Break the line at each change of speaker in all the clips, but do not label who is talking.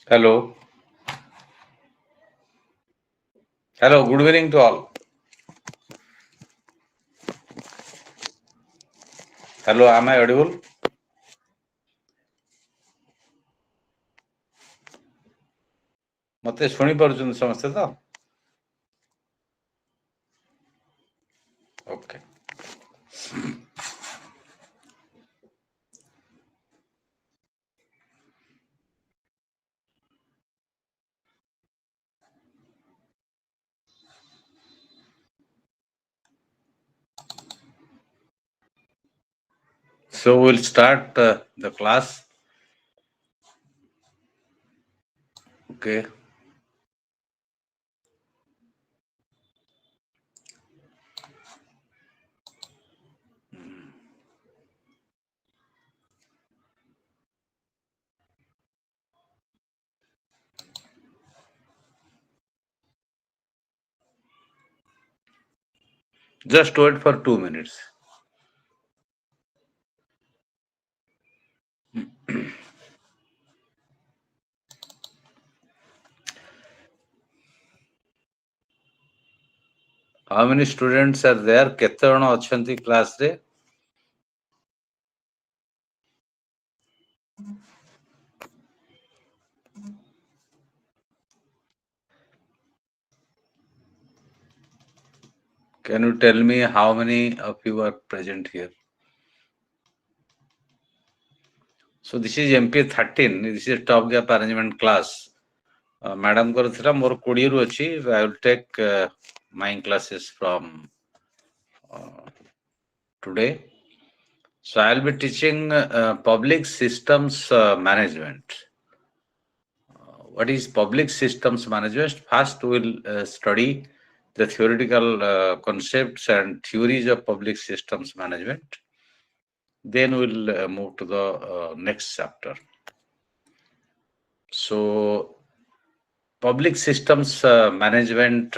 Hello. Hello. Good evening to all. Hello. Am I audible? ମତେ ଶୁଣି ପାରୁଛନ୍ତି ସମସ୍ତେ ତ? Okay. So we'll start the class. Okay. Just wait for 2 minutes. How many students are there? କେତେ ଜଣ ଅଛନ୍ତି class ରେ? Can you tell me how many of you are present here? So this is MPA-13. This is top gap arrangement class. Madam को थिला मोर 20 रु अछि. I will take my classes from today. So I'll be teaching public systems management. What is public systems management? First, we'll study the theoretical concepts and theories of public systems management. Then we'll move to the next chapter. So, public systems management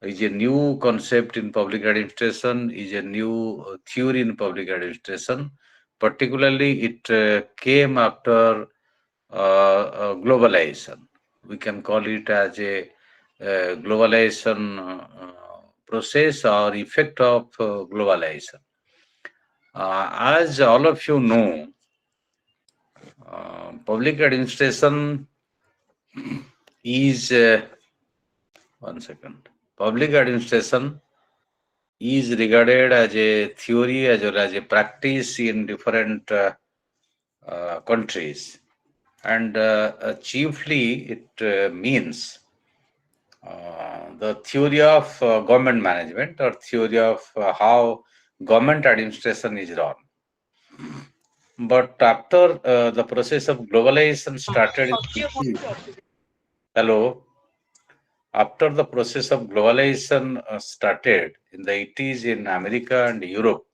is a new concept in public administration, is a new theory in public administration. Particularly, it came after globalization. We can call it as a globalization process or effect of globalization. As all of you know, public administration is one second. Public administration is regarded as a theory as well as a practice in different countries, and chiefly it means the theory of government management or theory of how government administration is run. But after the process of globalization started, hello, after the process of globalization started in the 80s in America and Europe,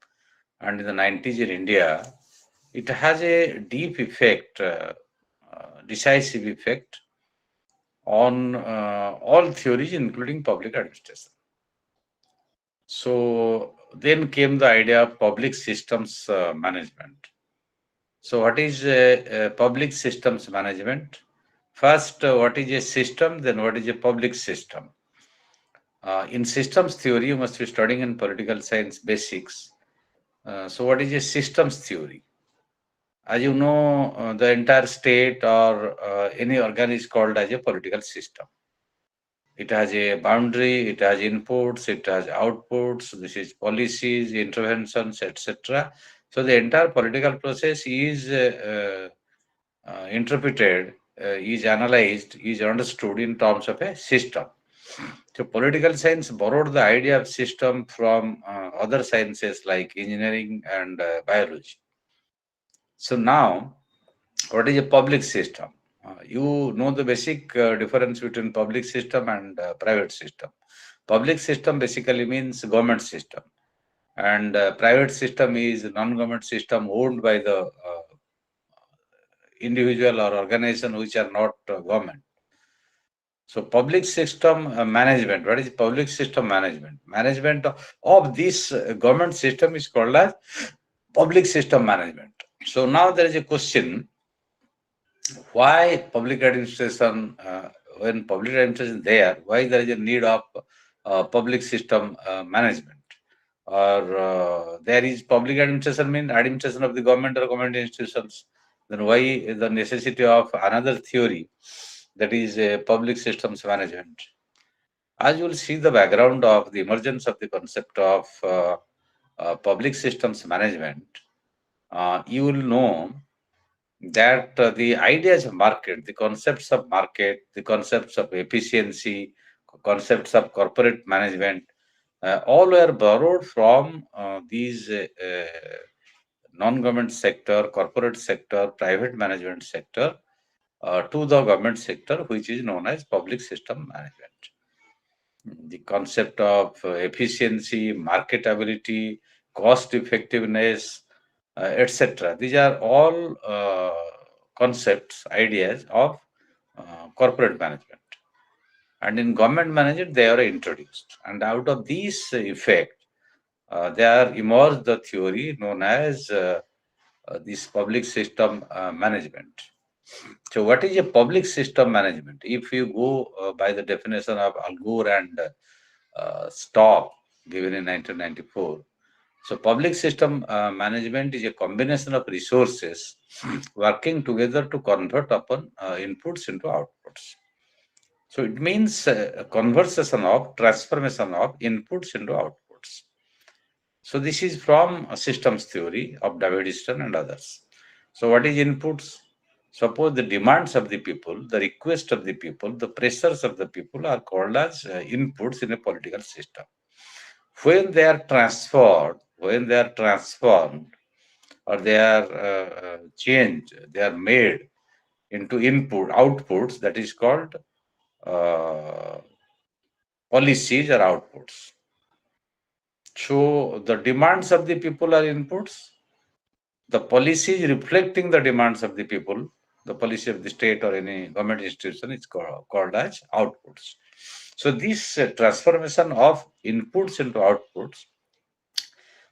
and in the 90s in India, it has a deep effect, decisive effect on all theories, including public administration. So then came the idea of public systems management. So what is public systems management? First, what is a system? Then what is a public system? In systems theory, you must be studying in political science basics. So what is a systems theory? As you know, the entire state or any organ is called as a political system. It has a boundary, it has inputs, it has outputs, this is policies, interventions, etc. So the entire political process is interpreted, is analyzed, is understood in terms of a system. So political science borrowed the idea of system from other sciences like engineering and biology. So now, what is a public system? You know the basic difference between public system and private system. Public system basically means government system, and private system is non-government system owned by the individual or organization which are not government. So public system management, what is public system management? Management of this government system is called as public system management. So now there is a question, Why public administration, when public administration is there, why there is a need of public system management? Or there is public administration mean administration of the government or government institutions. Then why the necessity of another theory, that is public systems management? As you will see the background of the emergence of the concept of public systems management, you will know that the ideas of market, the concepts of market, the concepts of efficiency, concepts of corporate management, all were borrowed from these non-government sector, corporate sector, private management sector to the government sector, which is known as public system management. The concept of efficiency, marketability, cost effectiveness, etc. These are all concepts, ideas of corporate management. And in government management, they are introduced. And out of these effect, there emerged the theory known as this public system management. So, what is a public system management? If you go by the definition of Al Gore and Stock given in 1994, so public system management is a combination of resources working together to convert upon inputs into outputs. So it means a conversation of transformation of inputs into outputs. So this is from systems theory of David Easton and others. So what is inputs? Suppose the demands of the people, the request of the people, the pressures of the people are called as inputs in a political system. When they are transferred, when they are transformed, or they are changed, they are made into outputs, that is called uh, policies or outputs. So the demands of the people are inputs. The policies reflecting the demands of the people, the policy of the state or any government institution is called as outputs. So this transformation of inputs into outputs,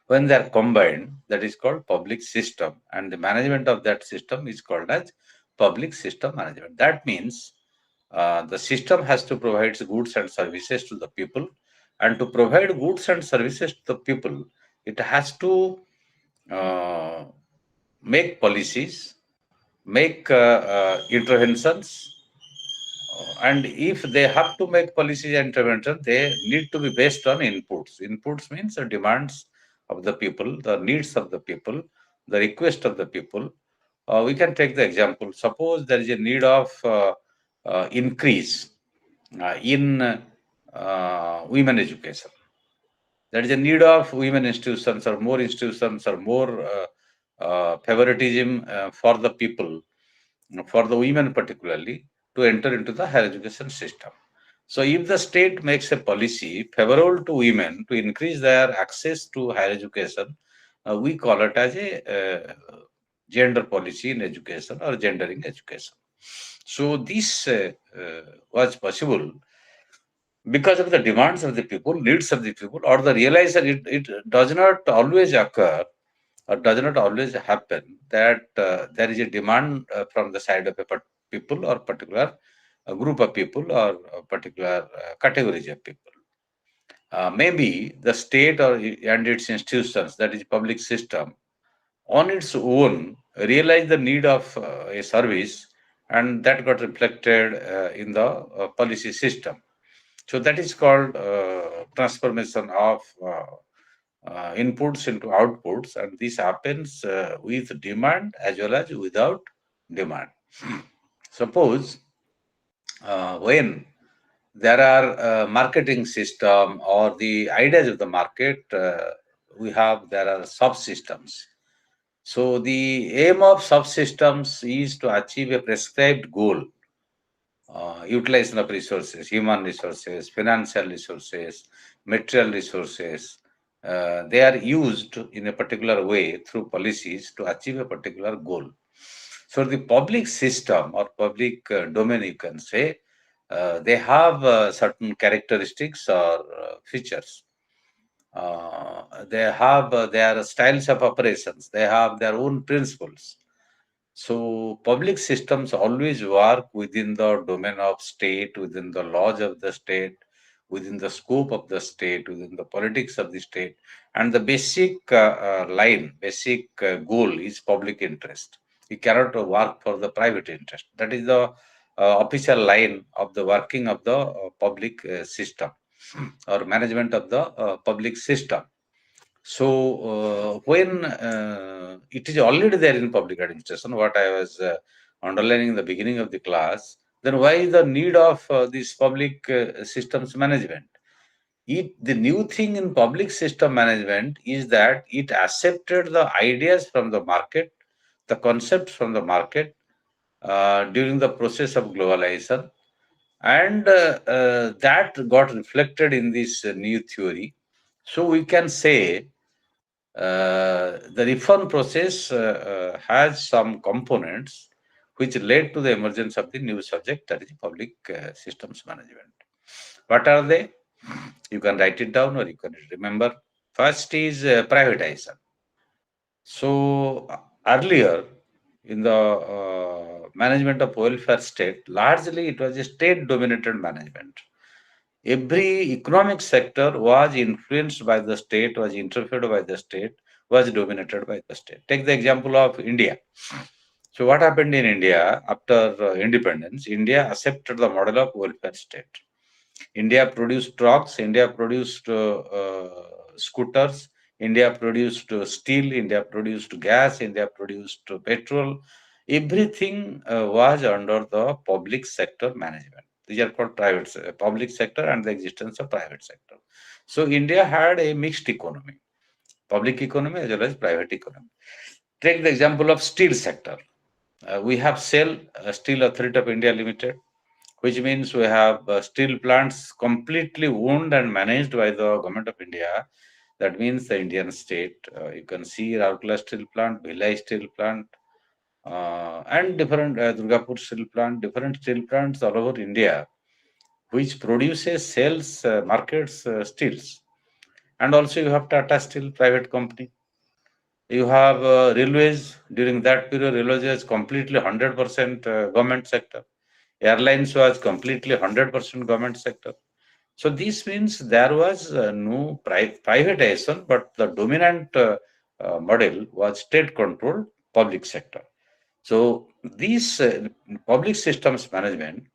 when they are combined, that is called public system, and the management of that system is called as public system management. That means the system has to provide goods and services to the people, and to provide goods and services to the people, it has to uh, make policies, make interventions, and if they have to make policies and intervention, they need to be based on inputs. Inputs means the demands of the people, the needs of the people, the request of the people. We can take the example. Suppose there is a need of increase in women education. There is a need of women institutions or more favoritism for the people, for the women particularly, to enter into the higher education system. So, if the state makes a policy favorable to women to increase their access to higher education, we call it as a gender policy in education or gendering education. So, this was possible because of the demands of the people, needs of the people, or the realization. It does not always occur or does not always happen that there is a demand from the side of a people or particular group of people or particular categories of people. Maybe the state or and its institutions, that is public system, on its own realize the need of a service, and that got reflected in the policy system. So that is called transformation of inputs into outputs, and this happens with demand as well as without demand. Suppose when there are marketing system or the ideas of the market, there are subsystems. So the aim of subsystems is to achieve a prescribed goal, utilization of resources, human resources, financial resources, material resources. They are used in a particular way through policies to achieve a particular goal. So the public system or public domain, you can say, they have certain characteristics or features. They have their styles of operations. They have their own principles. So public systems always work within the domain of state, within the laws of the state, within the scope of the state, within the politics of the state. And the basic goal is public interest. You cannot work for the private interest. That is the official line of the working of the public system or management of the public system. So, when it is already there in public administration, what I was underlining in the beginning of the class, then why the need of this public systems management? The new thing in public system management is that it accepted the ideas from the market, the concepts from the market during the process of globalization, and that got reflected in this new theory. So we can say the reform process has some components which led to the emergence of the new subject, that is public systems management. What are they? You can write it down or you can remember. First is privatization. So earlier in the management of welfare state, largely it was a state dominated management. Every economic sector was influenced by the state, was interfered by the state, was dominated by the state. Take the example of India. So, what happened in India after independence? India accepted the model of welfare state. India produced trucks, India produced scooters, India produced steel, India produced gas, India produced petrol. Everything was under the public sector management. These are called public sector and the existence of private sector. So India had a mixed economy, public economy as well as private economy. Take the example of steel sector. We have Steel Authority of India Limited, which means we have steel plants completely owned and managed by the government of India. That means the Indian state. You can see Rourkela Steel Plant, Bhilai Steel Plant, and different Durgapur Steel Plant, different steel plants all over India, which produces, sells, markets steels. And also you have Tata Steel, private company. You have railways. During that period, railways was completely 100% government sector. Airlines was completely 100% government sector. So this means there was no privatization, but the dominant model was state-controlled public sector. So these public systems management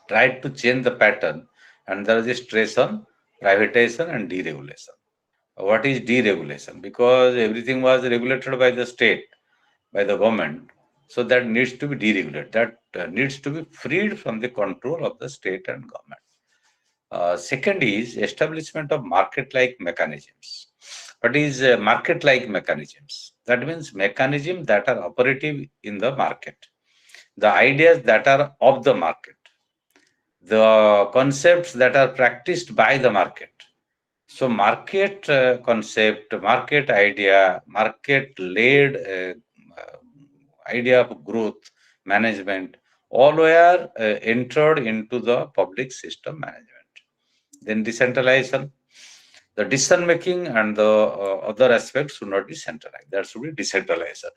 tried to change the pattern, and there is a stress on privatization and deregulation. What is deregulation? Because everything was regulated by the state, by the government, so that needs to be deregulated. That needs to be freed from the control of the state and government. Second is establishment of market-like mechanisms. What is market-like mechanisms? That means mechanisms that are operative in the market, the ideas that are of the market, the concepts that are practiced by the market. So, market concept, market idea, market-led idea of growth management, all were entered into the public system management. Then decentralization, the decision making and the other aspects should not be centralized. That should be decentralization.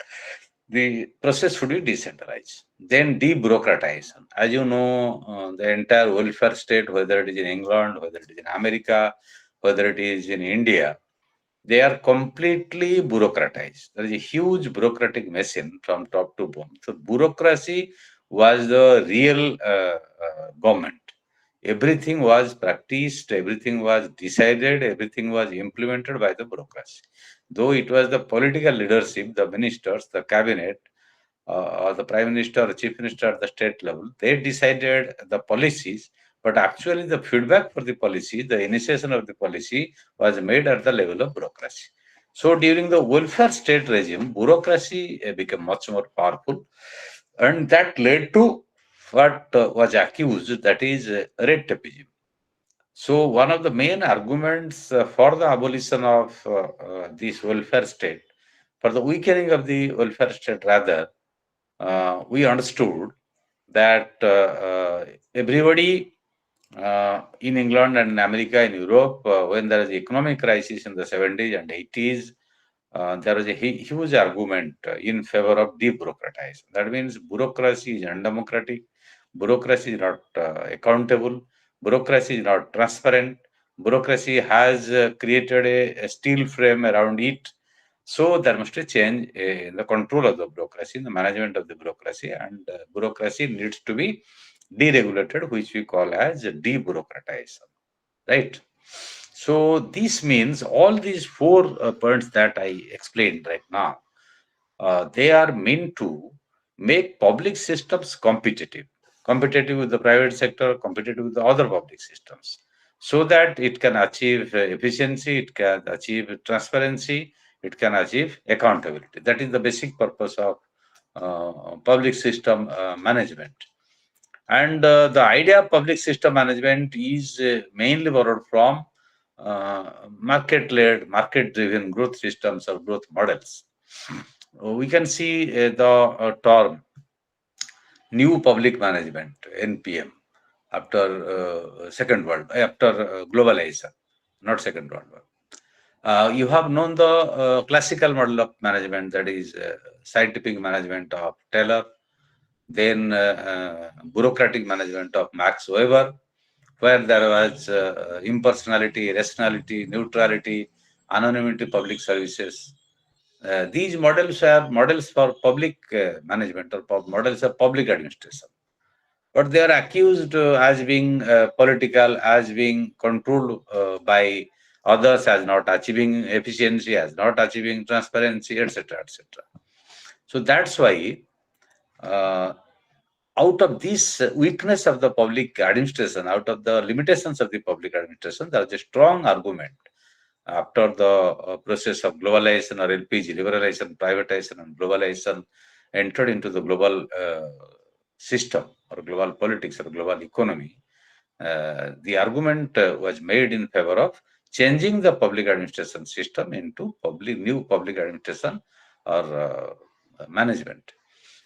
The process should be decentralized. Then debureaucratization. As you know, the entire welfare state, whether it is in England, whether it is in America, whether it is in India, they are completely bureaucratized. There is a huge bureaucratic machine from top to bottom. So bureaucracy was the real government. Everything was practiced, everything was decided, everything was implemented by the bureaucracy. Though it was the political leadership, the ministers, the cabinet, or the prime minister or chief minister at the state level, they decided the policies, but actually the feedback for the policy, the initiation of the policy was made at the level of bureaucracy. So during the welfare state regime, bureaucracy became much more powerful, and that led to what was accused, that is red tapeism. So one of the main arguments for the abolition of this welfare state, for the weakening of the welfare state rather, we understood that everybody in England and America, in Europe, when there is economic crisis in the 70s and 80s, there was a huge argument in favor of debureaucratization. That means bureaucracy is undemocratic, bureaucracy is not accountable, bureaucracy is not transparent, bureaucracy has created a steel frame around it. So there must be a change in the control of the bureaucracy, in the management of the bureaucracy, and bureaucracy needs to be deregulated, which we call as debureaucratization, right? So this means all these four points that I explained right now, they are meant to make public systems competitive with the private sector, competitive with the other public systems, so that it can achieve efficiency, it can achieve transparency, it can achieve accountability. That is the basic purpose of public system management. And the idea of public system management is mainly borrowed from market-led, market-driven growth systems or growth models. We can see the term new public management (NPM) after after globalization, not Second World War. You have known the classical model of management, that is scientific management of Taylor, then bureaucratic management of Max Weber, where there was impersonality, rationality, neutrality, anonymity, public services. These models are models for public management or models of public administration. But they are accused as being political, as being controlled by others, as not achieving efficiency, as not achieving transparency, etc., etc. So that's why uh, out of this weakness of the public administration, out of the limitations of the public administration, there is a strong argument after the process of globalization or LPG, liberalization, privatization, and globalization entered into the global system or global politics or global economy. The argument was made in favor of changing the public administration system into new public administration or management.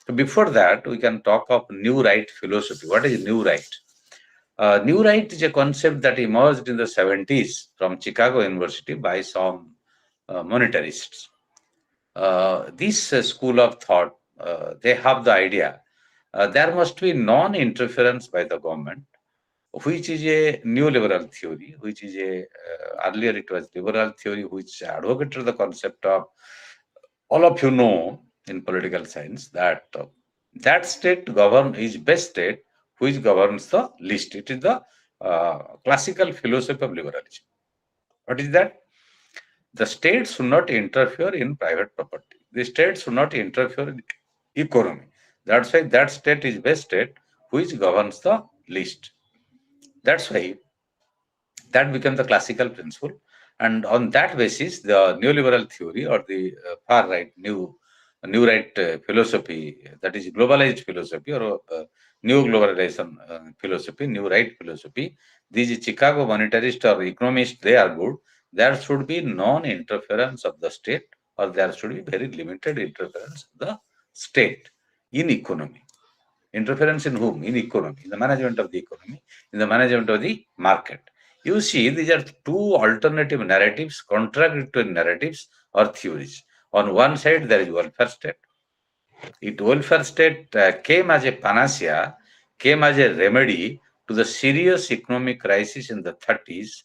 So before that, we can talk of new right philosophy. What is new right? New right is a concept that emerged in the 70s from Chicago University by some monetarists. This school of thought, they have the idea there must be non-interference by the government, which is a neoliberal theory, which is earlier it was liberal theory, which advocated the concept of, all of you know in political science, that that state is best state which governs the least. It is the classical philosophy of liberalism. What is that? The state should not interfere in private property. The state should not interfere in economy. That's why that state is best state which governs the least. That's why that became the classical principle. And on that basis, the neoliberal theory or the far right new right philosophy, that is globalized philosophy or new globalization philosophy, new right philosophy. These Chicago monetarists or economists, they are good. There should be non-interference of the state, or there should be very limited interference of the state in economy. Interference in whom? In economy, in the management of the economy, in the management of the market. You see, these are two alternative narratives, contradictory narratives or theories. On one side, there is welfare state. Welfare state came as a panacea, came as a remedy to the serious economic crisis in the 30s.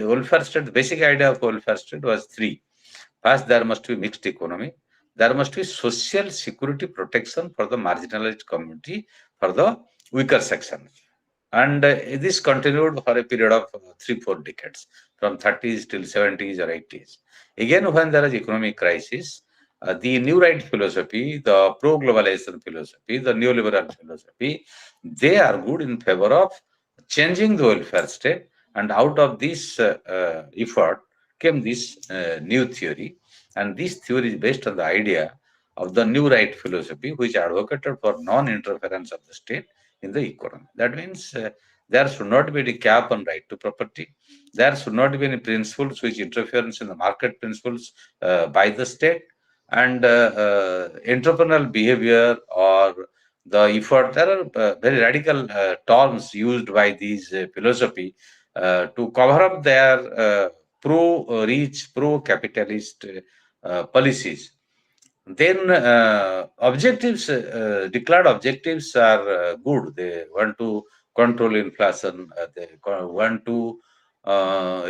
Welfare state, the basic idea of welfare state was three. First, there must be mixed economy. There must be social security protection for the marginalized community, for the weaker section. And this continued for a period of 3-4 decades, from 30s till 70s or 80s. Again, when there is economic crisis, the new right philosophy, the pro-globalization philosophy, the neoliberal philosophy, they are good in favor of changing the welfare state. And out of this effort came this new theory. And this theory is based on the idea of the new right philosophy, which advocated for non-interference of the state in the economy. That means there should not be any cap on right to property. There should not be any principles which interference in the market principles by the state, and entrepreneurial behavior or the effort. There are very radical terms used by these philosophy to cover up their pro-rich, pro-capitalist policies. Then objectives, declared objectives are good. They want to control inflation. They want to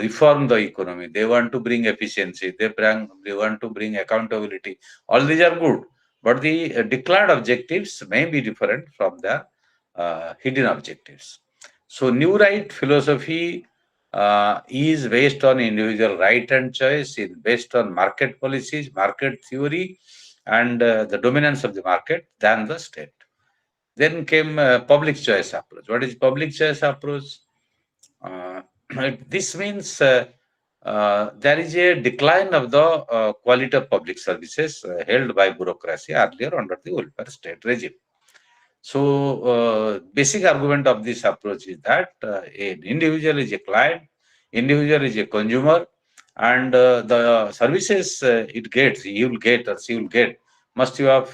reform the economy. They want to bring efficiency. They want to bring accountability. All these are good, but the declared objectives may be different from the hidden objectives. So, new right philosophy is based on individual right and choice, is based on market policies, market theory, and the dominance of the market than the state. Then came public choice approach. What is public choice approach? Uh, this means there is a decline of the quality of public services held by bureaucracy earlier under the welfare state regime. So, basic argument of this approach is that an individual is a client, individual is a consumer, and the services it gets, he will get or she will get, must be of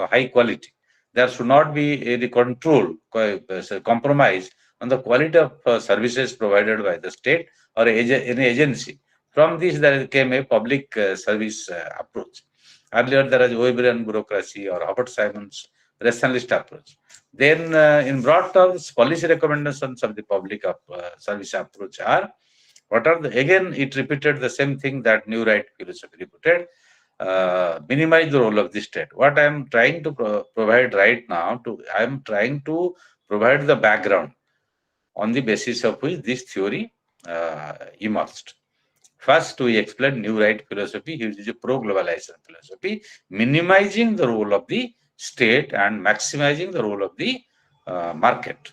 high quality. There should not be any compromise on the quality of services provided by the state or any agency. From this, there came a public service approach. Earlier, there was Weberian bureaucracy or Robert Simon's rationalist approach. Then, in broad terms, policy recommendations of the public service approach are what are the, again, it repeated the same thing that new right philosophy repeated, minimize the role of the state. What I am trying to provide right now, I am trying to provide the background on the basis of which this theory emerged. First, we explain new right philosophy, which is a pro-globalization philosophy, minimizing the role of the state and maximizing the role of the market.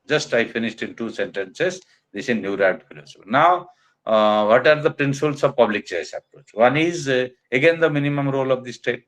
Just I finished in 2 sentences. This is new right philosophy. Now, what are the principles of public choice approach? One is, again, the minimum role of the state.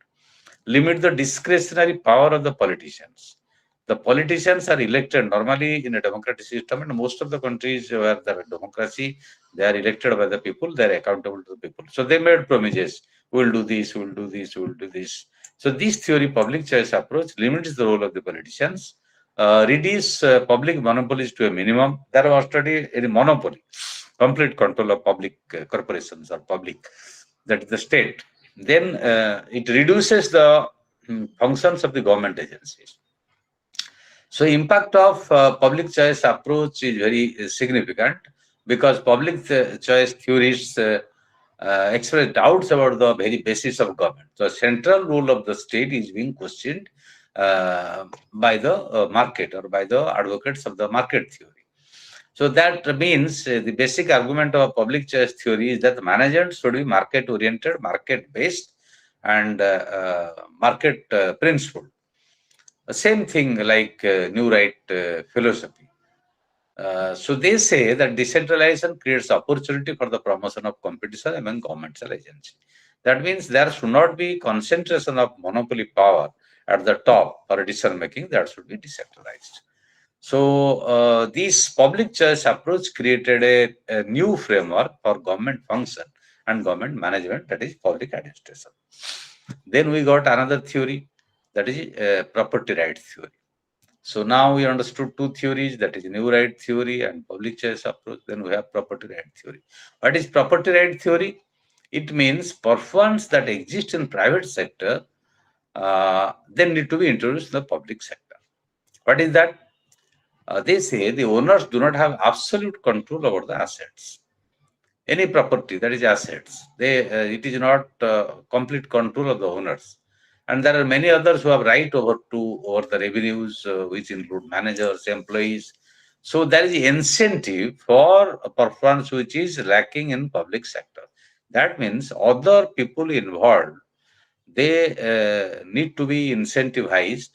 Limit the discretionary power of the politicians. The politicians are elected normally in a democratic system, and most of the countries where there is democracy, they are elected by the people, they are accountable to the people. So they made promises, we will do this, we will do this, we will do this. So this theory, public choice approach, limits the role of the politicians, reduce public monopolies to a minimum. There was already a monopoly, complete control of public corporations or public, that is the state. Then it reduces the functions of the government agencies. So impact of public choice approach is very significant because public choice theorists express doubts about the very basis of government. The central role of the state is being questioned by the market or by the advocates of the market theory. So that means the basic argument of public choice theory is that the management should be market oriented, market based, and market principled. The same thing like new right philosophy. So they say that decentralization creates opportunity for the promotion of competition among governmental agencies. That means there should not be concentration of monopoly power at the top for decision making. That should be decentralized. So this public choice approach created a new framework for government function and government management, that is public administration. Then we got another theory, that is property rights theory. So now we understood 2 theories, that is new right theory and public choice approach. Then we have property right theory. What is property right theory? It means performance that exist in private sector then need to be introduced in the public sector. What is that? They say the owners do not have absolute control over the assets. Any property, that is assets, it is not complete control of the owners. And there are many others who have right over the revenues, which include managers, employees. So there is incentive for a performance which is lacking in public sector. That means other people involved, they need to be incentivized.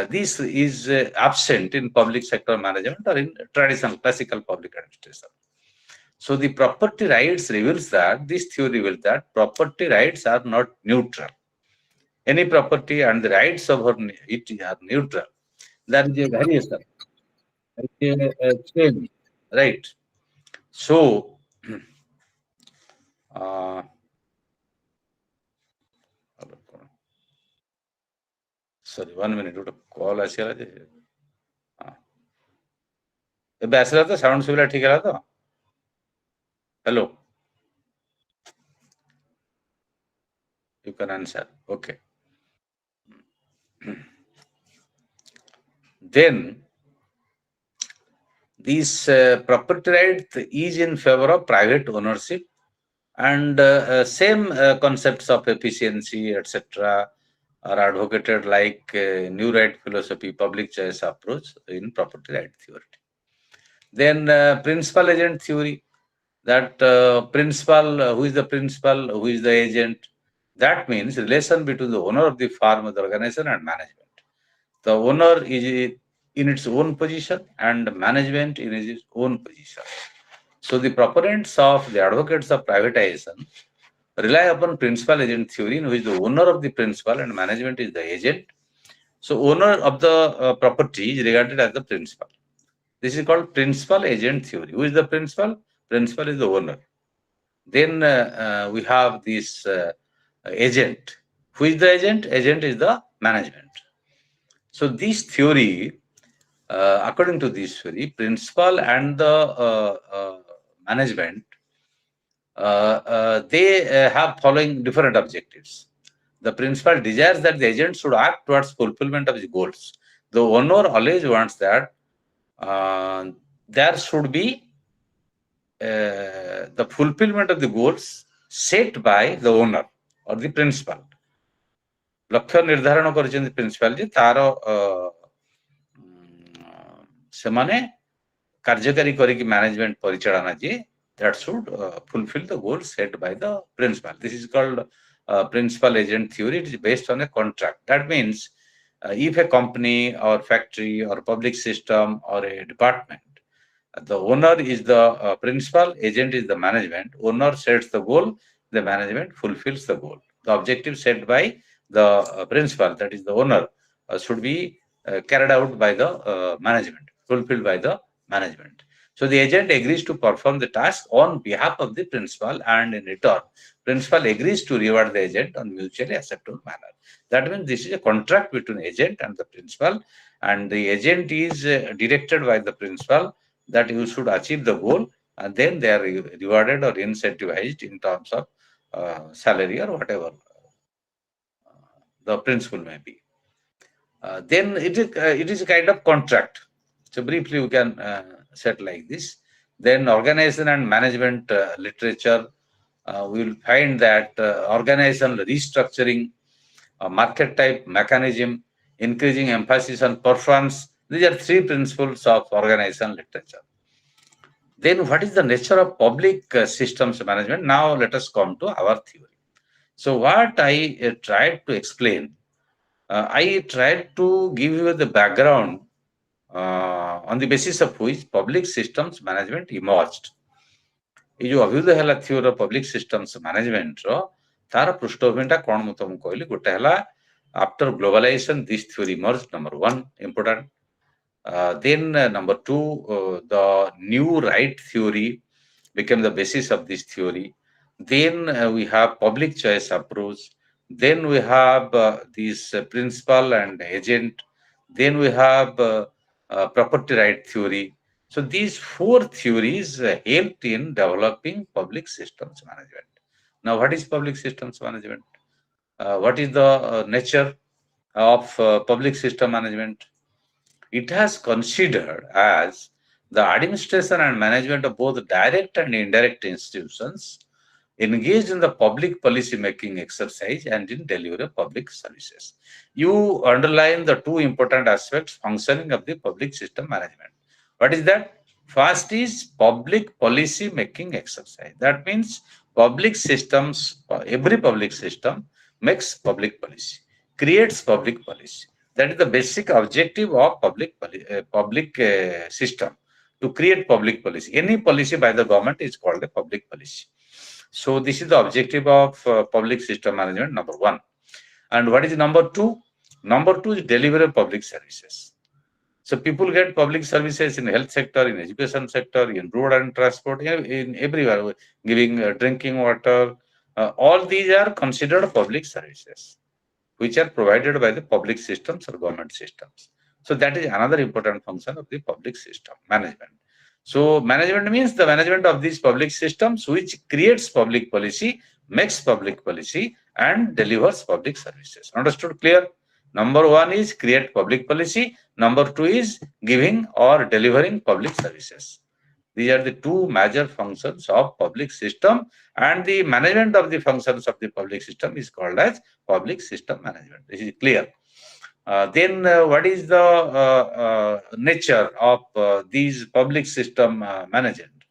This is absent in public sector management or in traditional classical public administration. So the property rights reveals that, this theory reveals that property rights are not neutral. Any property and the rights of it are neutral. There is a variation, a change, right? So, sorry, 1 minute, call ଆସିଗଲା ଯେ ଏବେ ଆସିଲା ତ, sound ସୁବିଲା ଠିକ ହେଲା ତ? Hello. You can answer. Okay. Then this property right is in favor of private ownership, and same concepts of efficiency, etc., are advocated like new right philosophy, public choice approach in property right theory. Then principal agent theory, that principal, who is the principal, who is the agent. That means relation between the owner of the farm, the organization, and management. The owner is in its own position and management in its own position. So the proponents of the advocates of privatization rely upon principal agent theory, in which the owner of the principal and management is the agent. So owner of the property is regarded as the principal. This is called principal agent theory. Who is the principal? Principal is the owner. Then we have this agent. Who is the agent? Agent is the management. So this theory, according to this theory, principal and the management, they have following different objectives. The principal desires that the agent should act towards fulfillment of his goals. The owner always wants that there should be the fulfillment of the goals set by the owner or the principal. ଲକ୍ଷ୍ୟ ନିର୍ଦ୍ଧାରଣ କରିଛନ୍ତି principal ଯେ ତାର ସେମାନେ କାର୍ଯ୍ୟକାରୀ କରିକି management ପରିଚାଳନା ଯେ that should fulfill the goals set by the principal. This is called principal agent theory. It is based on a contract. That means if a company or factory or public system or a department, the owner is the principal, agent is the management. Owner sets the goal, the management fulfills the goal. The objective set by the principal, that is the owner, should be carried out by the management, fulfilled by the management. So the agent agrees to perform the task on behalf of the principal, and in return, principal agrees to reward the agent on mutually acceptable manner. That means this is a contract between agent and the principal, and the agent is directed by the principal that you should achieve the goal, and then they are rewarded or incentivized in terms of salary or whatever the principal may be. Then it is a kind of contract. So briefly we can set like this. Then organization and management literature, we will find that organizational restructuring, market type mechanism, increasing emphasis on performance. These are three principles of organizational literature. Then what is the nature of public systems management? Now let us come to our theory. So what I tried to explain, I tried to give you the background on the basis of which public systems management emerged. ये जो अभ्युदय है theory of public systems management रो तार पृष्ठभूमिटा कोन मु तुम कहली गोटे हला after globalization this theory emerge number 1 important then number 2 the new right theory became the basis of this theory. Then we have public choice approach. Then we have this principal and agent. Then we have property right theory. So these four theories helped in developing public systems management. Now, what is public systems management? What is the nature of public system management? It has considered as the administration and management of both direct and indirect institutions engaged in the public policy making exercise and in delivery of public services. You underline the two important aspects functioning of the public system management. What is that? First is public policy making exercise. That means public systems, every public system makes public policy, creates public policy. That is the basic objective of public system, to create public policy. Any policy by the government is called a public policy. So this is the objective of public system management, number 1. And what is number 2? Number 2 is delivery of public services. So people get public services in health sector, in education sector, in road and transport, in everywhere, giving drinking water. All these are considered public services, which are provided by the public systems or government systems. So that is another important function of the public system management. So management means the management of these public systems, which creates public policy, makes public policy, and delivers public services. Understood? Clear? Number one is create public policy. Number two is giving or delivering public services. These are the two major functions of public system, and the management of the functions of the public system is called as public system management. This is clear. Then what is the nature of these public system management?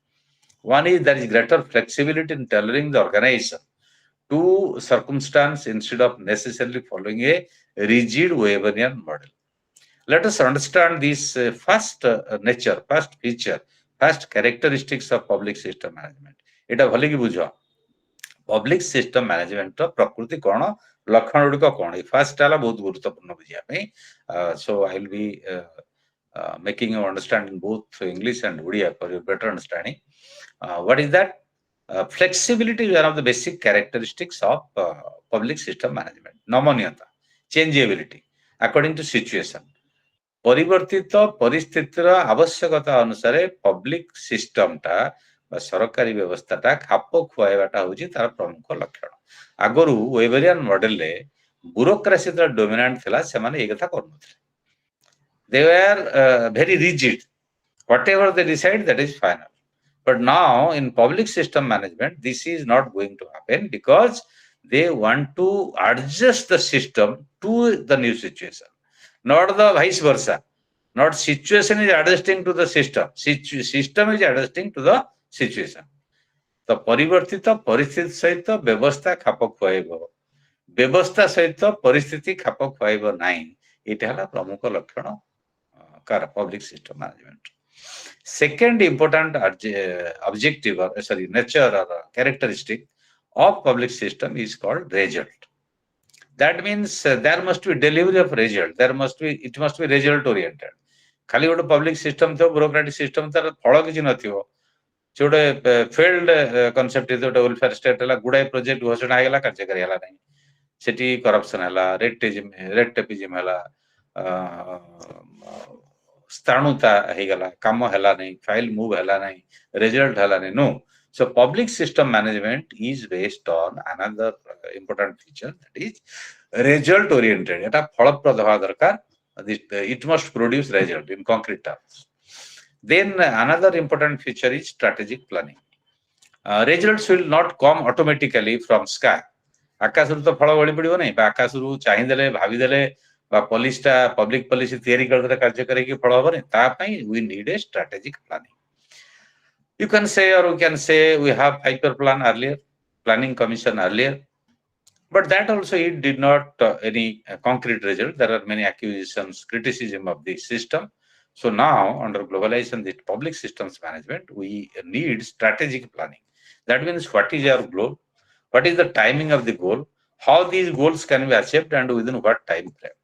One is there is greater flexibility in tailoring the organization to circumstance instead of necessarily following a rigid Weberian model. Let us understand this first nature, first feature, first characteristics of public system management. এটা ଭଲ କି ବୁଝ public system ମ୍ୟାନେଜମେଣ୍ଟର ପ୍ରକୃତି କ'ଣ, ଲକ୍ଷଣ ଗୁଡ଼ିକ କ'ଣ, ଏ ଫାର୍ଷ୍ଟଟା ହେଲା ବହୁତ ଗୁରୁତ୍ୱପୂର୍ଣ୍ଣ ବୁଝିବା ପାଇଁ. So I will be making you understanding both English and Odia for your better understanding. What is that? Flexibility is one of the basic characteristics of public system management. Namaaniyata, changeability according to situation. ପରିବର୍ତ୍ତିତ ପରିସ୍ଥିତିର ଆବଶ୍ୟକତା ଅନୁସାରେ public ସିଷ୍ଟମଟା ବା ସରକାରୀ ବ୍ୟବସ୍ଥାଟା ଖାପ ଖୁଆଇବାଟା ହେଉଛି ତାର ପ୍ରମୁଖ ଲକ୍ଷଣ. ଆଗରୁ ୱେବେରିଆନ ମଡେଲରେ ବ୍ୟୁରୋକ୍ରାସି ଯେତେବେଳେ ଡୋମିନାଣ୍ଟ ଥିଲା ସେମାନେ ଏ କଥା କରୁନଥିଲେ. They were very rigid. Whatever they decide, that is final. But now in public system management, this is not going to happen because they want to adjust the system to the new situation, not the vice versa. Not situation is adjusting to the system. System is adjusting to the situation. ତ ପରିବର୍ତ୍ତିତ ପରିସ୍ଥିତି ସହିତ ବ୍ୟବସ୍ଥା ଖାପ ଖୁଆଇବ, ବ୍ୟବସ୍ଥା ସହିତ ପରିସ୍ଥିତି ଖାପ ଖୁଆଇବ ନାହିଁ. ଏଇଟା ହେଲା ପ୍ରମୁଖ ଲକ୍ଷଣ car public system management. Second important objective or nature or characteristic of public system is called result. That means there must be delivery of result. It must be result oriented. खाली गोटे पब्लिक सिस्टम थो bureaucratic system तार फल किसी नथिबो जे गोटे failed concept गोटे welfare state हला गुडाय project घोषणा हेगला कार्यकारी हला नहीं, सेठी करप्शन हला, रेड टेपिज्म हला, स्थाणुता हेगला, काम हला नहीं, फाइल मूव हला नहीं, रिजल्ट हला नहीं. No. So public system management is based on another important feature, that is result oriented. एटा फलप्रद हवा दरकार. It must produce result in concrete terms. Then another important feature is strategic planning. Results will not come automatically from sky. आकाशरू तो फल गଳି पड़िबो नहीं, आकाशरू चाहि देले भाबी देले बा पॉलिसीटा पब्लिक पॉलिसी तयारी करदे कार्य करे कि फल हबो नहीं. ता पई we need a strategic planning. You can say, or we can say, we have 5-year plan earlier, planning commission earlier, but that also it did not any concrete result. There are many accusations, criticism of the system. So now under globalization, the public systems management, we need strategic planning. That means what is our goal, what is the timing of the goal, how these goals can be achieved and within what time frame.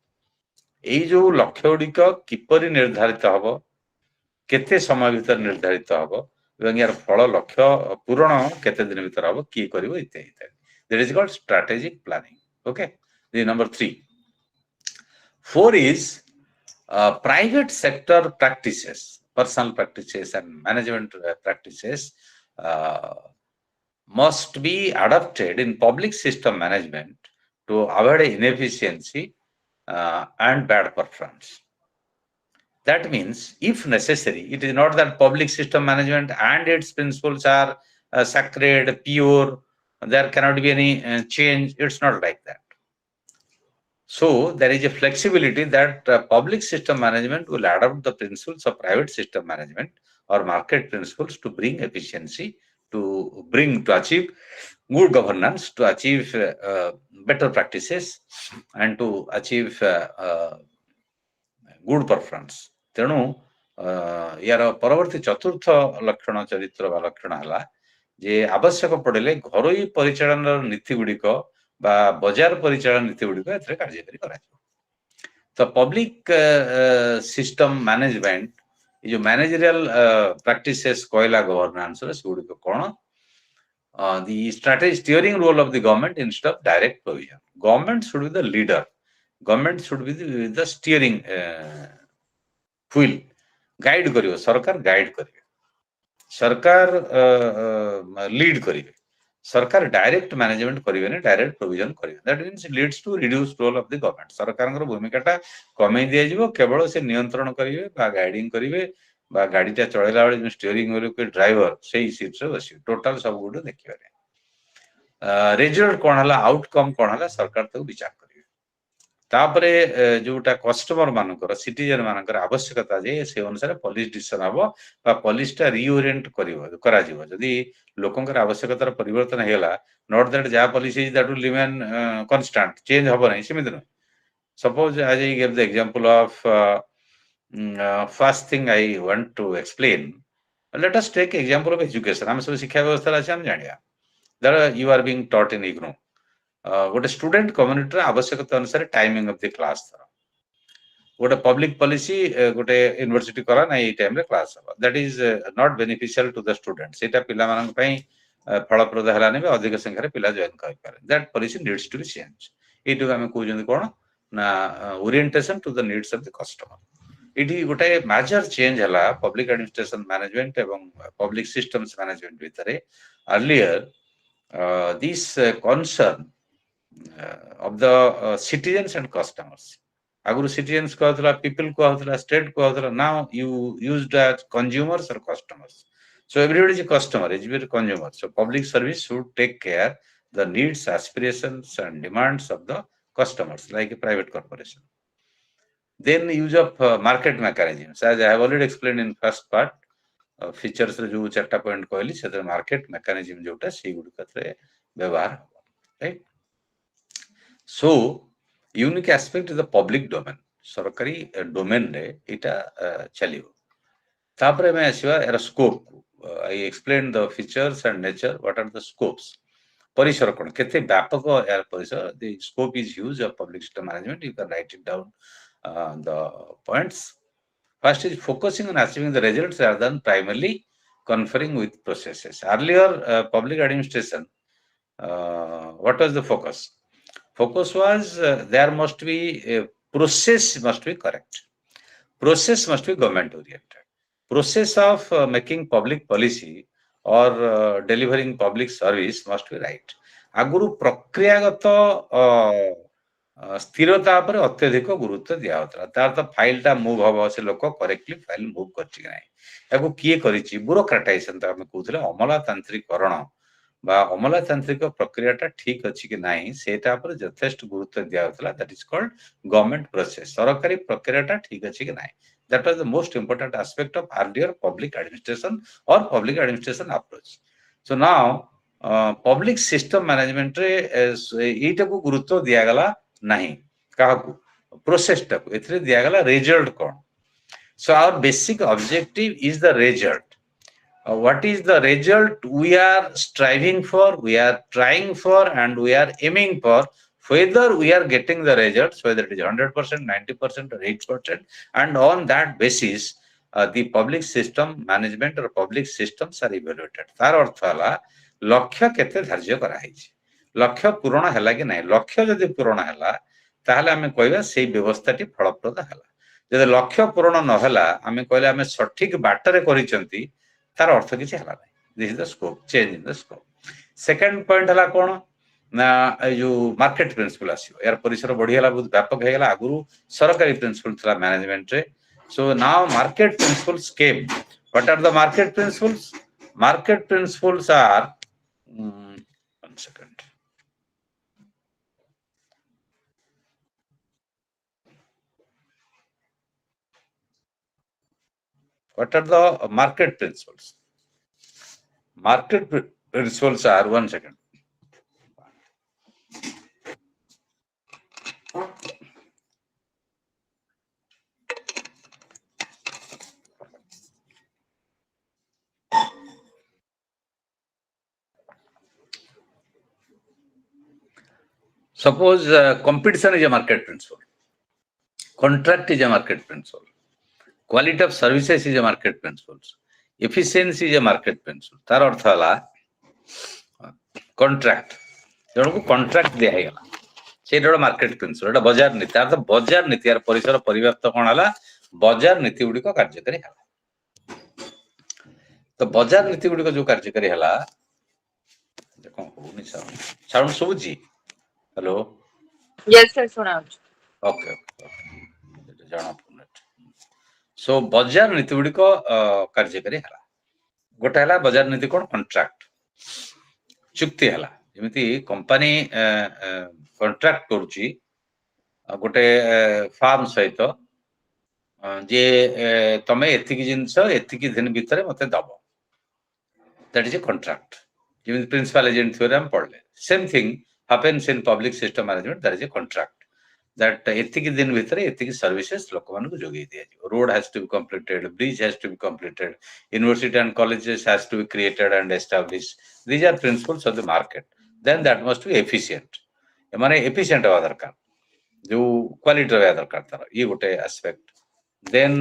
এই जो लक्ष्य गुड़िक किपरि निर्धारित हबो, केते समय भीतर निर्धारित हबो এবং यार फल लक्ष्य पूरण केते दिन भीतर हबो, की करिवो इत्यादि इत्यादि. That is called strategic planning. Okay. The number 3. 4 is private sector practices, personal practices and management practices must be adopted in public system management to avoid inefficiency and bad performance. That means, if necessary, it is not that public system management and its principles are sacred, pure, there cannot be any change. It's not like that. So there is a flexibility that public system management will adopt the principles of private system management or market principles to bring efficiency, to achieve good governance, to achieve better practices, and to achieve good performance. तेणु यार परवर्ती चतुर्थ लक्षण चरित्र बा लक्षण हला जे आवश्यक पड़े घरोई परिचालन नीति गुड़िक बा बजार परिचालन नीति गुड़िक एथरे कार्यकारी करा. तो पब्लिक सिस्टम मैनेजमेंट जो मैनेजरियल प्रैक्टिसेस कोइला गवर्नेंस रे गुड़िक कोन the strategy steering role of the government instead of direct provision. Government should be the leader, government should be the steering wheel, guide करियो, सरकार गाइड करिवे, सरकार लीड करिवे, सरकार डायरेक्ट मैनेजमेंट करेंगे डायरेक्ट प्रोविजन करेंगे that means leads to reduce role of the government सरकार भूमिका कमे दिया केवल से नियंत्रण करेंगे गाइडिंग करेंगे गाड़ीटा चलैला बेले स्टीयरिंग व्हील ड्राइवर से सीट रे बस टोटाल सब गुड देखिए रिजल्ट कौन है आउटकम कौन है सरकार तक विचार करेंगे तापरे जोटा कस्टमर मानकर सिटीजन मानकर आवश्यकता जे से अनुसार पॉलिसी डिसीजन हबो बा पॉलिसीटा रिओरिएंट करा जीवो जदी लोकंकर आवश्यकतार परिवर्तन हेला नॉट दैट जा policy that will remain constant change हबो नै सेमित न सपोज आज I give the example of first thing I want to explain let us take example of education हम सब शिक्षा व्यवस्था अछि हम जानिया that you are being taught in IGNOU गोटे स्टूडेंट कम्युनिटी आवश्यकता अनुसार टाइमिंग ऑफ द क्लास थरा गोटे पब्लिक पॉलिसी गोटे यूनिवर्सिटी करा ना ये टाइम रे क्लास हबा that is not beneficial to the student सेटा पिला मानन पई फलप्रद हला ने अधिक संख्या रे पिला जॉइन कर पारे that policy needs to be change एटु हम कहउजन कोन ना orientation to the needs of the customer इडी गोटे मेजर चेंज हला पब्लिक एडमिनिस्ट्रेशन मैनेजमेंट एवं पब्लिक सिस्टम्स मैनेजमेंट भितरे earlier this concern of the citizens and customers aguru citizens कहतला people कहतला state कहतला now you used as consumers or customers so everybody is a customer everybody is a consumer so public service should take care the needs aspirations and demands of the customers like a private corporation then use of market mechanisms as I have already explained in first part features रे जो चारटा point कहली से market mechanism जोटा से good कतरे व्यवहार right So, unique aspect is the public domain. सरकारी domain रे इटा चलियो तापरे मैं आसीबा एरा scope I explain the features and nature what are the scopes परिसर कोन केते व्यापक एरा परिसर the scope is huge of public system management you can write it down the points first is focusing on achieving the results rather than primarily conferring with processes earlier public administration what was the focus was there must be a process must be correct process must be government oriented process of making public policy or delivering public service must be right aguru प्रक्रियागत स्थिरता पर अत्यधिक गुरुत्व दिया होता तार तो file टा move हबो से लोक करेक्टली फाइल मूव करछि कि नै याको किए करिछि ब्यूरोक्रेटाइजेशन त हम कहउथले अमलातांत्रिकरण बा अमलातांत्रिक प्रक्रियाटा ठीक अछि कि नाही सेटा पर यथेष्ट गुरुत्व दिया होतला that is called government process सरकारी प्रक्रियाटा ठीक अछि कि नाही that was the most important aspect of earlier public administration और public administration approach so now public system management रे एटा को गुरुत्व दिया गला नाही काहकु प्रोसेस टा को एथरे दिया गला रिजल्ट कोन so our basic objective is the result what is the result we are striving for we are trying for and we are aiming for whether we are getting the results whether it is 100% 90% or 8% and on that basis the public system management or public systems are evaluated तार अर्थ हला लक्ष्य केते धार्य करा हिची लक्ष्य पूर्ण हला कि नै लक्ष्य जदि पूर्ण हला ताहले हमें कहबा सेही व्यवस्थाटी फलप्रद हला जदि लक्ष्य पूर्ण न हला हमें कहले हमें सठिक बाटरे करिसंती तार अर्थ किछि हला नै this is the scope change in the scope second point हला कोन ना जो मार्केट प्रिंसिपल आसीयो यार परिसर बढ़िया हला बहुत व्यापक हे गला आगुरु सरकारी प्रिंसिपल थला मैनेजमेंट रे so now market principles came what are the market principles are one second what are the market principles are one second suppose competition is a market principle contract is a market principle quality of services is a market principle efficiency is a market principle तार अर्थ हला contract जण को contract दिया हेला सेटा market principal एटा बाजार नीति तार तो बाजार नीति यार परिसर परिव्याप्त कोन हला बाजार नीति गुडी को कार्यकारी हला तो बाजार नीति गुडी को जो कार्यकारी हला कौन होनी साउंड सुबुची हेलो
Yes, sir, ଶୁଣାଯାଉଛି।
ओके जाना पड़े सो बजार नीति गुड़िक कार्यकारी है गोटे है बजार नीति कौन कंट्राक्ट चुक्ति है जमी कंपनी कंट्राक्ट करुच्ची गोटे फार्म सहित जे तमें एतिक जिनस एतिक दिन भितर मत दब दैट इज ए कंट्राक्ट जमी प्रिंसिपल एजेंट थ्योरी हम पढ़ले same thing happens in public system management there is a contract that एतिक दिन भितर एतिक सर्विसेस लोक मानक जोगे दिया road has to be completed bridge has to be completed university and colleges has to be created and established these are principles of the market then that must be efficient माने efficient हवा दरकार जो quality रहा दरकार तार ये गोटे aspect then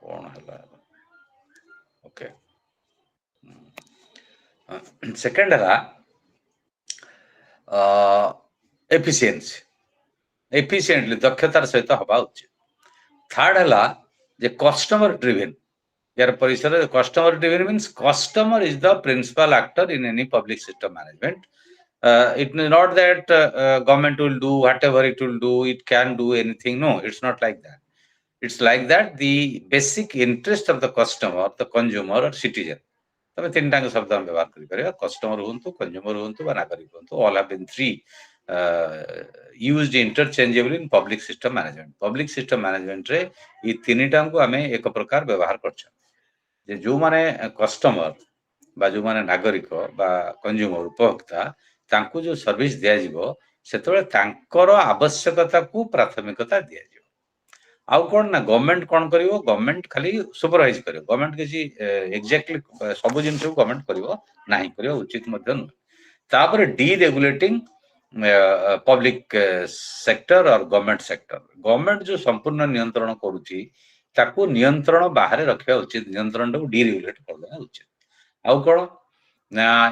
कौन है ओके सेकंड है एफिशिएंसी एफिशिएंटली दक्षतार सहित हवा उचित थर्ड है जे कस्टमर ड्रिवन यार परिसर customer driven means customer is the principal actor in any public system management it is not that government will do whatever it will do it can do anything no it's not like that it's like that the basic interest of the customer the consumer or citizen तमें तीन टांग शब्द हम व्यवहार करिपरिया customer हुंतु consumer हुंतु बा नागरिक हुंतु all have been three used interchangeable in public system management रे ई तीन टांग को हमें एक प्रकार व्यवहार करछन जे जो माने कस्टमर बा जो माने नागरिक बा कंज्यूमर उपभोक्ता तांको जो सर्विस दिया जिवो सेतबे तांकर आवश्यकता को प्राथमिकता दिया जिवो आउ कोन ना गवर्नमेंट कोन करिवो गवर्नमेंट खाली सुपरवाइज करिवो गवर्नमेंट किसी एग्जैक्टली सब जिंस को गवर्नमेंट करिवो नाही करिवो उचित मध्य न तापर डीरेगुलेटिंग पब्लिक सेक्टर और गवर्नमेंट जो संपूर्ण नियंत्रण करूची ताको नियंत्रण बाहर रखिया उचित नियंत्रण को डीरेगुलेट कर देना उचित आउ कोन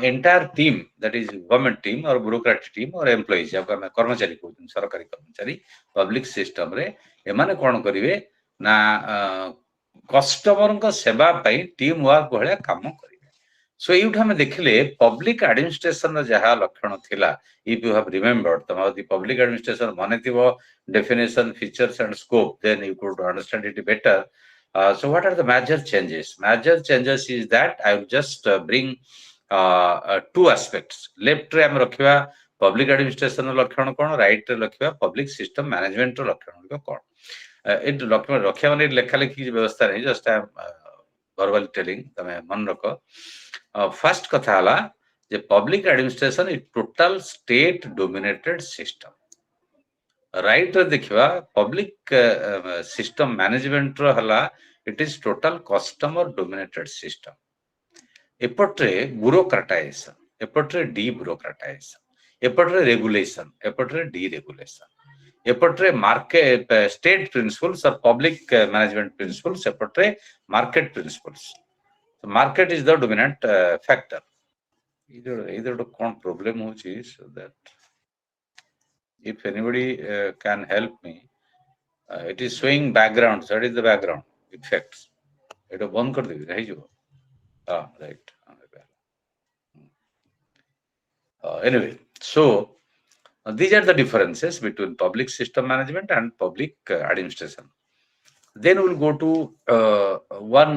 entire team that is government team और ब्यूरोक्रेटिक टीम और एम्प्लॉइज जब हम कर्मचारी कहते सरकारी कर्मचारी पब्लिक सिस्टम रे एमाने कोन करिवे ना कस्टमर का सेवा पई टीम वर्क भले काम करिवे सो यूठ हम देखिले पब्लिक एडमिनिस्ट्रेशन जहा लक्षण थिला इफ यू हैव रिमेंबर्ड तम द पब्लिक एडमिनिस्ट्रेशन माने थिबो definition features and scope then you could understand it better so what are the major changes is that I will just bring two aspects left रे हम रखिबा public administration लक्षण कोन right रे रखिबा public system management लक्षण कोन it लक्षण रखिया माने लेखा लेखी व्यवस्था नहीं just I am verbally telling तमे मन रखो फर्स्ट कथा हला जे public administration is total state dominated system right रे देखिबा पब्लिक सिस्टम मैनेजमेंट रो हला it is total customer dominated system एपट्रे ब्यूरोक्रेटाइजेशन एपट्रे डी ब्यूरोक्रेटाइजेशन एपट्रे रेगुलेशन एपट्रे डी रेगुलेशन एपट्रे मार्केट स्टेट प्रिंसिपल्स और पब्लिक मैनेजमेंट प्रिंसिपल्स एपट्रे market principles market is the dominant factor इधर कौन प्रॉब्लम होची so that if anybody can help me it is showing background that is the background effects eto bond kar debi rahi jo right anyway so these are the differences between public system management and public administration then we will go to one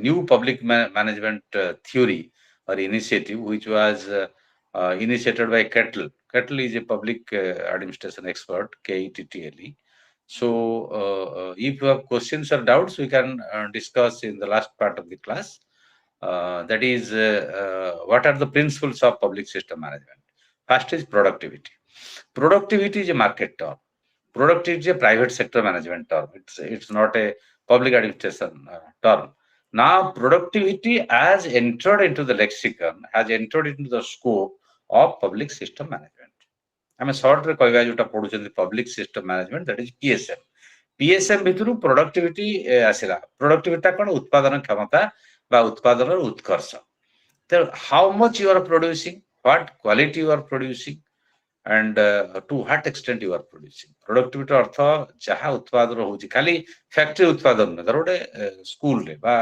new public management theory or initiative which was initiated by Kettle. Kettle is a public administration expert, KETTLE. So, if you have questions or doubts, we can discuss in the last part of the class. That is, what are the principles of public system management? First is productivity. Productivity is a market term. Productivity is a private sector management term. It's not a public administration term. Now, productivity has entered into the lexicon, has entered into the scope of public system management. I mean, short रे कहबा जोटा पढुचंदी public system management that is PSM. PSM भितरु productivity आसिला. Productivity कोन उत्पादन क्षमता बा उत्पादन उत्कर्ष. So how much you are producing, what quality you are producing, and to what extent you are producing. Productivity अर्थ जहा उत्पादन होची खाली फैक्ट्री उत्पादन न दरोडे स्कूल रे बा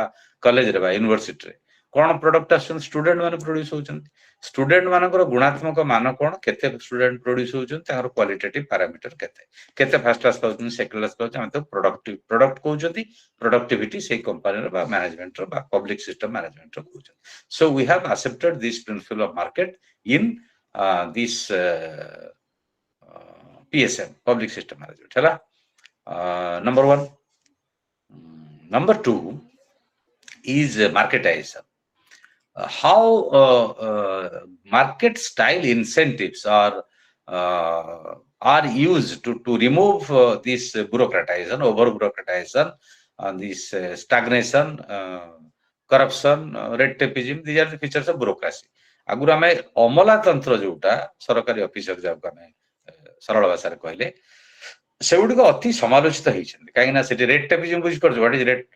कॉलेज रे बा यूनिवर्सिटी रे कौन प्रोडक्ट आस स्टूडेंट माने प्रोड्यूस होचंती स्टूडेंट मानकर गुणात्मक मान कौन केते स्टूडेंट प्रोड्यूस होचंती ताकर क्वालिटेटिव पैरामीटर केते केते फर्स्ट क्लास पाउछन सेकंड क्लास पाउछन हम तो प्रोडक्ट कहउछंती प्रोडक्टिविटी से कंपनी रो बा मैनेजमेंट रो बा पब्लिक सिस्टम मैनेजमेंट रो कहउछन so we have accepted this principle of market in this PSM public system management हैला number 1 number 2 is marketization how market style incentives are used to remove this bureaucratization, over bureaucratization, this stagnation, corruption, red tapeism. These are the features of bureaucracy. आगुर आम अमला तंत्र जोटा सरकारी officer जाको आम सरल भाषा कहले सेगुड़िक अति समालोचित होती कहीं रेट टेपिजम बुझी पार्छ व्हाट इज रेट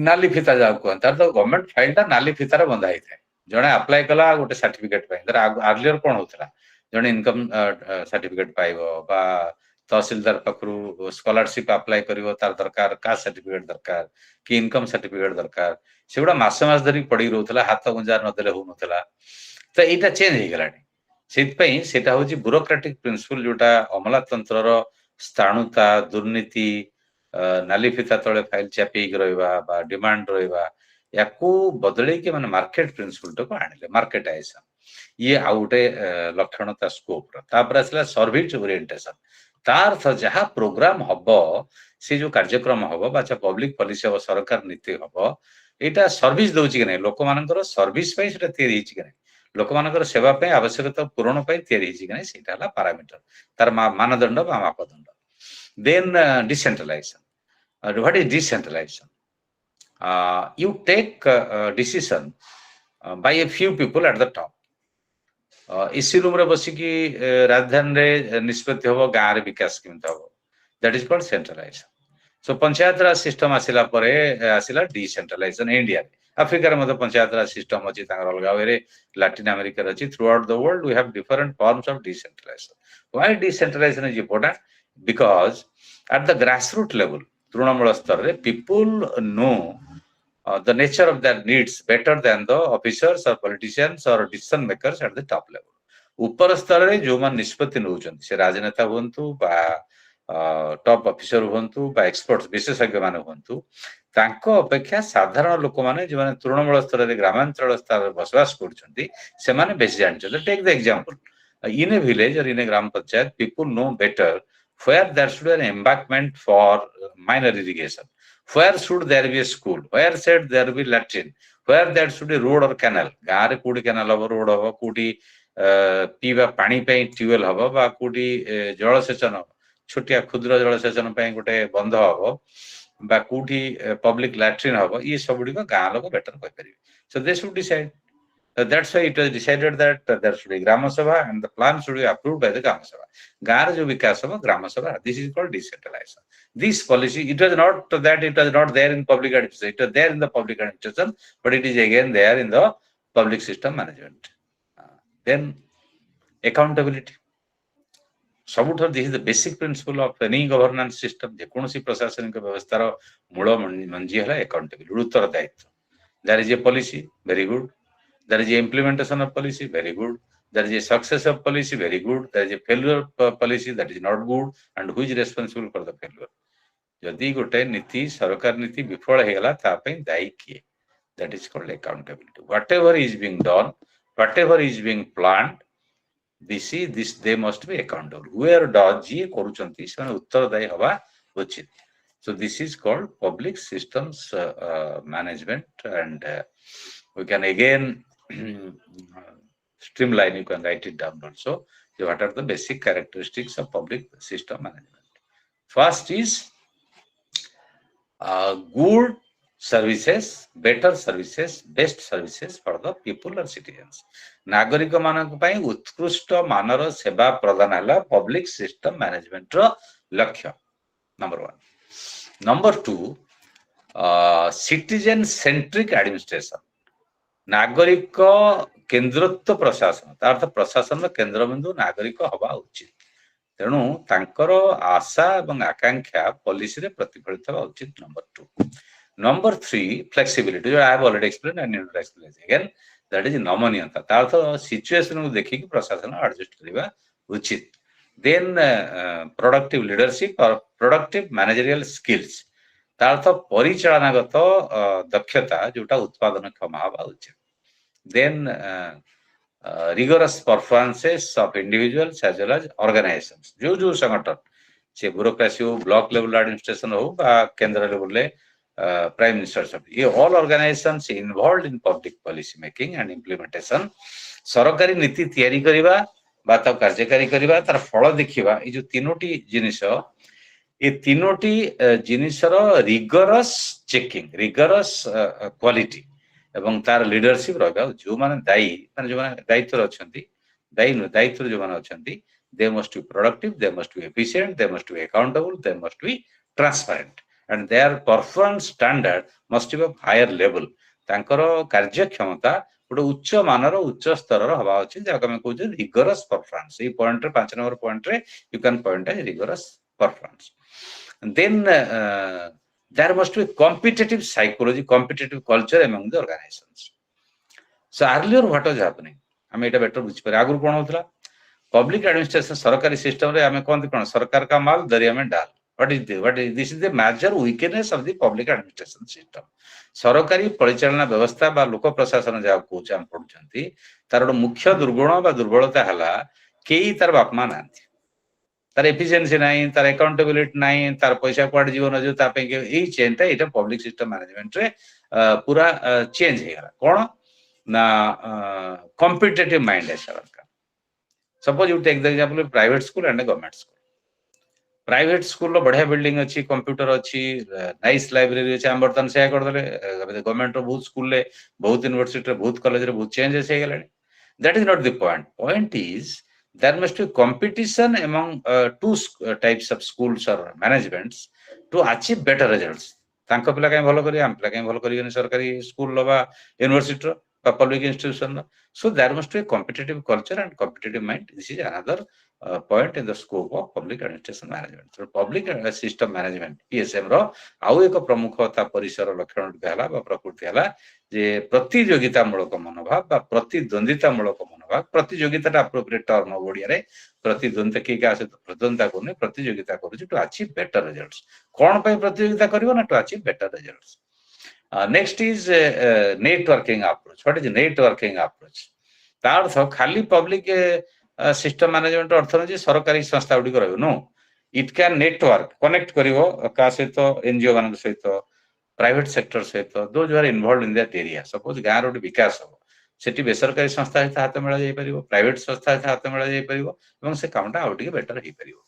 नाली फिता जाओ कहते तार तो गवर्नमेंट फाइल नाली फितार बंधा होता है जड़े आप्लाय कला गोटे सर्टिफिकेट आर्लियर कौन होता जड़े इनकम सर्टिफिकेट पाइबो बा तहसीलदार पाखु स्कॉलरशिप अप्लाई करिवो तार दरकार कास्ट सर्टिफिकेट दरकार कि इनकम सर्टिफिकेट दरकार सेगुड़ा मास धरी पड़ी रोला हाथ गुंजा नदेले होनथला तो यहाँ चेंज हो गलानी सेटा हूँ ब्यूरोक्रेटिक प्रिंसिपल जोटा अमलातंत्र स्थाणुता दुर्नीति नाली फिता तले फाइल चापीक रहा डिमांड रहा या बदल के माने मार्केट प्रिंसिपल टाक आनिले मार्केटाइजेशन ये आउ गोटे लक्षण ता स्कोप तापर आसला सर्विस ओरिएंटेशन तार अर्थ जहाँ प्रोग्राम हम से जो कार्यक्रम हम बा पब्लिक पॉलिसी हम सरकार नीति हम यहाँ सर्विस दौची कि नहीं लोक मानकर सर्विस कि नहीं लोक मानकर सेवा आवश्यकता पूरण या पारामीटर तार मानदंड मापदंड then decentralization what is decentralization you take decision by a few people at the top इसी रूम रे बसी की राजधानी रे निष्पत्ति होबो गाँ रे विकास केमते होबो that is called centralization so panchayat raj system आसिला परे आसिला डिसेंट्रलाइजेशन इंडिया अफ्रिका रे मते पंचायत राज सिस्टम अछि तांगर अलगा वे लैटिन अमेरिका रे अछि throughout the world we have different forms of decentralization why decentralization is important because at the grassroot level तृणमूल स्तर रे people know the nature of their needs better than the officers or politicians or decision makers at the top level. ऊपर स्तर रे जो मान निष्पत्ति नउचंती से राजनेता हुंतु बा टॉप ऑफिसर हुंतु बा एक्सपर्ट्स विशेषज्ञ माने हुंतु तांको अपेक्षा साधारण लोक माने जो माने तृणमूल स्तर रे ग्रामांचल स्तर रे बसवास करछंती से माने बेसी जानछंती take the example in a village और in a gram panchayat people know better where there should be an embankment for minor irrigation, where should there be a school, where should there be latrine, where there should be road or canal. गाँ रे कोडी canal हबो road हबो कोडी पीवा पानी पे tubewell हबो बा कोडी जलसेचन छोटिया क्षुद्र जलसेचन पे गोटे बंध हबो बा कोडी पब्लिक लैट्रिन हबो ये सब गुडी को गाँ लोक बेटर कहि परिबे so they should decide that's why it was decided that there should be Grama Sabha and the plan should be approved by the Grama Sabha. Gar jo vikas sabha Grama Sabha. This is called decentralization. This policy, it was not that it was not there in public administration. It was there in the public administration, but it is again there in the public system management. Then accountability. सबुठ this is the basic principle of any governance system. जेकोसी प्रशासनिक व्यवस्थार मूल मंजी है accountability, उत्तरदायित्व. There is a policy, very good. There is a implementation of policy, very good. There is a success of policy, very good. There is a failure of policy, that is not good. And who is responsible for the failure? Jodi gote niti sarkar niti bifal hegala ta pai dayi kiye, that is called accountability. Whatever is being done, whatever is being planned, this they must be accountable. Whoever does je koruchanti semane uttaradayi haba uchit. So this is called public systems management, and we can again streamline. You can write it down also. So what are the basic characteristics of public system management? First is good services, better services, best services for the people or citizens. नागरिक मानक पई उत्कृष्ट मानर सेवा प्रदान हला public system management रो लक्ष्य number 1. Number 2, citizen centric administration. नागरिक केन्द्रत्व प्रशासन अर्थ प्रशासन केन्द्रबिंदु नागरिक हवा उचित. तेणु तांकर आशा एवं आकांक्षा पॉलिसी रे प्रतिफलित हवा उचित. Number 2. Number 3, flexibility. I have already explained and need to explain again. That is नमनीयता. तार तो situation को देखी कि प्रशासन adjust करिबा उचित. Then productive leadership or productive managerial skills. तार तो परिचालनागत दक्षता जोटा उत्पादन क्षम हवा उचित. Then rigorous performances of individuals as well as organizations. जो संगठन से ब्यूरोक्रेसी हो, ब्लॉक लेवल एडमिनिस्ट्रेशन हो बा केंद्र लेवल ले प्राइम मिनिस्टर सब ये all organisations involved in public policy making and implementation सरकारी नीति तैयारी करिबा बा ता कार्यकारी करिबा तार फल देखिबा ये जो तीनोटी जिनिस ये तीनोटी जिनिसर रिगरस चेकिंग रिगरस क्वालिटी एवं तार लीडरशिप रहबा जो माने दायी माने जो माने दायित्व अछंती दायित्व जो माने अछंती they must be productive, they must be efficient, they must be accountable, they must be transparent, and their performance standard must be of higher level. ତାଙ୍କର କାର୍ଯ୍ୟକ୍ଷମତା ଗୋଟେ ଉଚ୍ଚ ମାନର ଉଚ୍ଚ ସ୍ତରର ହବା ଅଛି ଯାହାକୁ ଆମେ କହୁଛେ ରିଗରସ୍ ପରଫର୍ମାନ୍ସ. ଏଇ ପଏଣ୍ଟରେ 5 ନମ୍ବର ପଏଣ୍ଟରେ you can point as rigorous performance. Then there must be competitive psychology, competitive culture among the organizations. So earlier what was happening? ଆମେ ଏଇଟା ବେଟର ବୁଝିପାରିବା. ଆଗରୁ କଣ ହଉଥିଲା? पब्लिक एडमिनिस्ट्रेशन सरकारी सिस्टम रे हमें कहते कौन सरकार का माल दरिया में डाल. What is this is the major weakness of the public administration system. सरकारी परिचालना व्यवस्था बा लोक प्रशासन जा कोच हम पढुचंती तार मुख्य दुर्गुण बा दुर्बलता हला केई तार बापमा नांती तार एफिशिएंसी नाही तार अकाउंटेबिलिटी नाही तार पैसा क्वाड जीवन जो ता पे एई चेनटा एटा पब्लिक सिस्टम मैनेजमेंट रे पूरा चेंज हे गला कोन ना कॉम्पिटिटिव माइंड है sir. Suppose you take the example of private school and a government school. Private school लो बढ़िया बिल्डिंग अच्छी कंप्यूटर अच्छी नाइस लाइब्रेरी अच्छी हम बर्तन से कर दले गवर्नमेंट रो बहुत स्कूल ले बहुत यूनिवर्सिटी रे बहुत कॉलेज रे बहुत चेंजेस हे गेलानी. That is not the point. Point is there must be competition among two types of schools or managements to achieve better results. तांको पिला काई भलो करी हम पिला काई भलो करी सरकारी स्कूल लो बा university row public institution. So there must be a competitive culture and competitive mind. This is another point in the scope of public administration management. So public system management PSM रो आउ एक प्रमुखता परिसर लक्षण कहला बा प्रकृति हला जे प्रतियोगिता मूलक मनोभाव बा प्रतिद्वंदिता मूलक मनोभाव. प्रतियोगिता अप्रोप्रिएट टर्म ओडिया रे प्रतिद्वंदिता के आसे प्रतिद्वंदिता कोने प्रतियोगिता करू टू अचीव बेटर रिजल्ट्स. कोन पे प्रतियोगिता करिवो ना to achieve better results. Next is networking approach. What is networking approach? तार अर्थ खाली पब्लिक सिस्टम मैनेजमेंट अर्थ न जे सरकारी संस्था गुडी रहबो. No, it can network connect करिवो का सहित एनजीओ मान सहित प्राइवेट सेक्टर सहित those are involved in that area. Suppose गाँ रो विकास हो सेठी बेसरकारी संस्था सहित हाथ मेला जाई परिवो, प्राइवेट संस्था सहित हाथ मेला जाई परिवो एवं से कामटा आउट के better hey परिवो.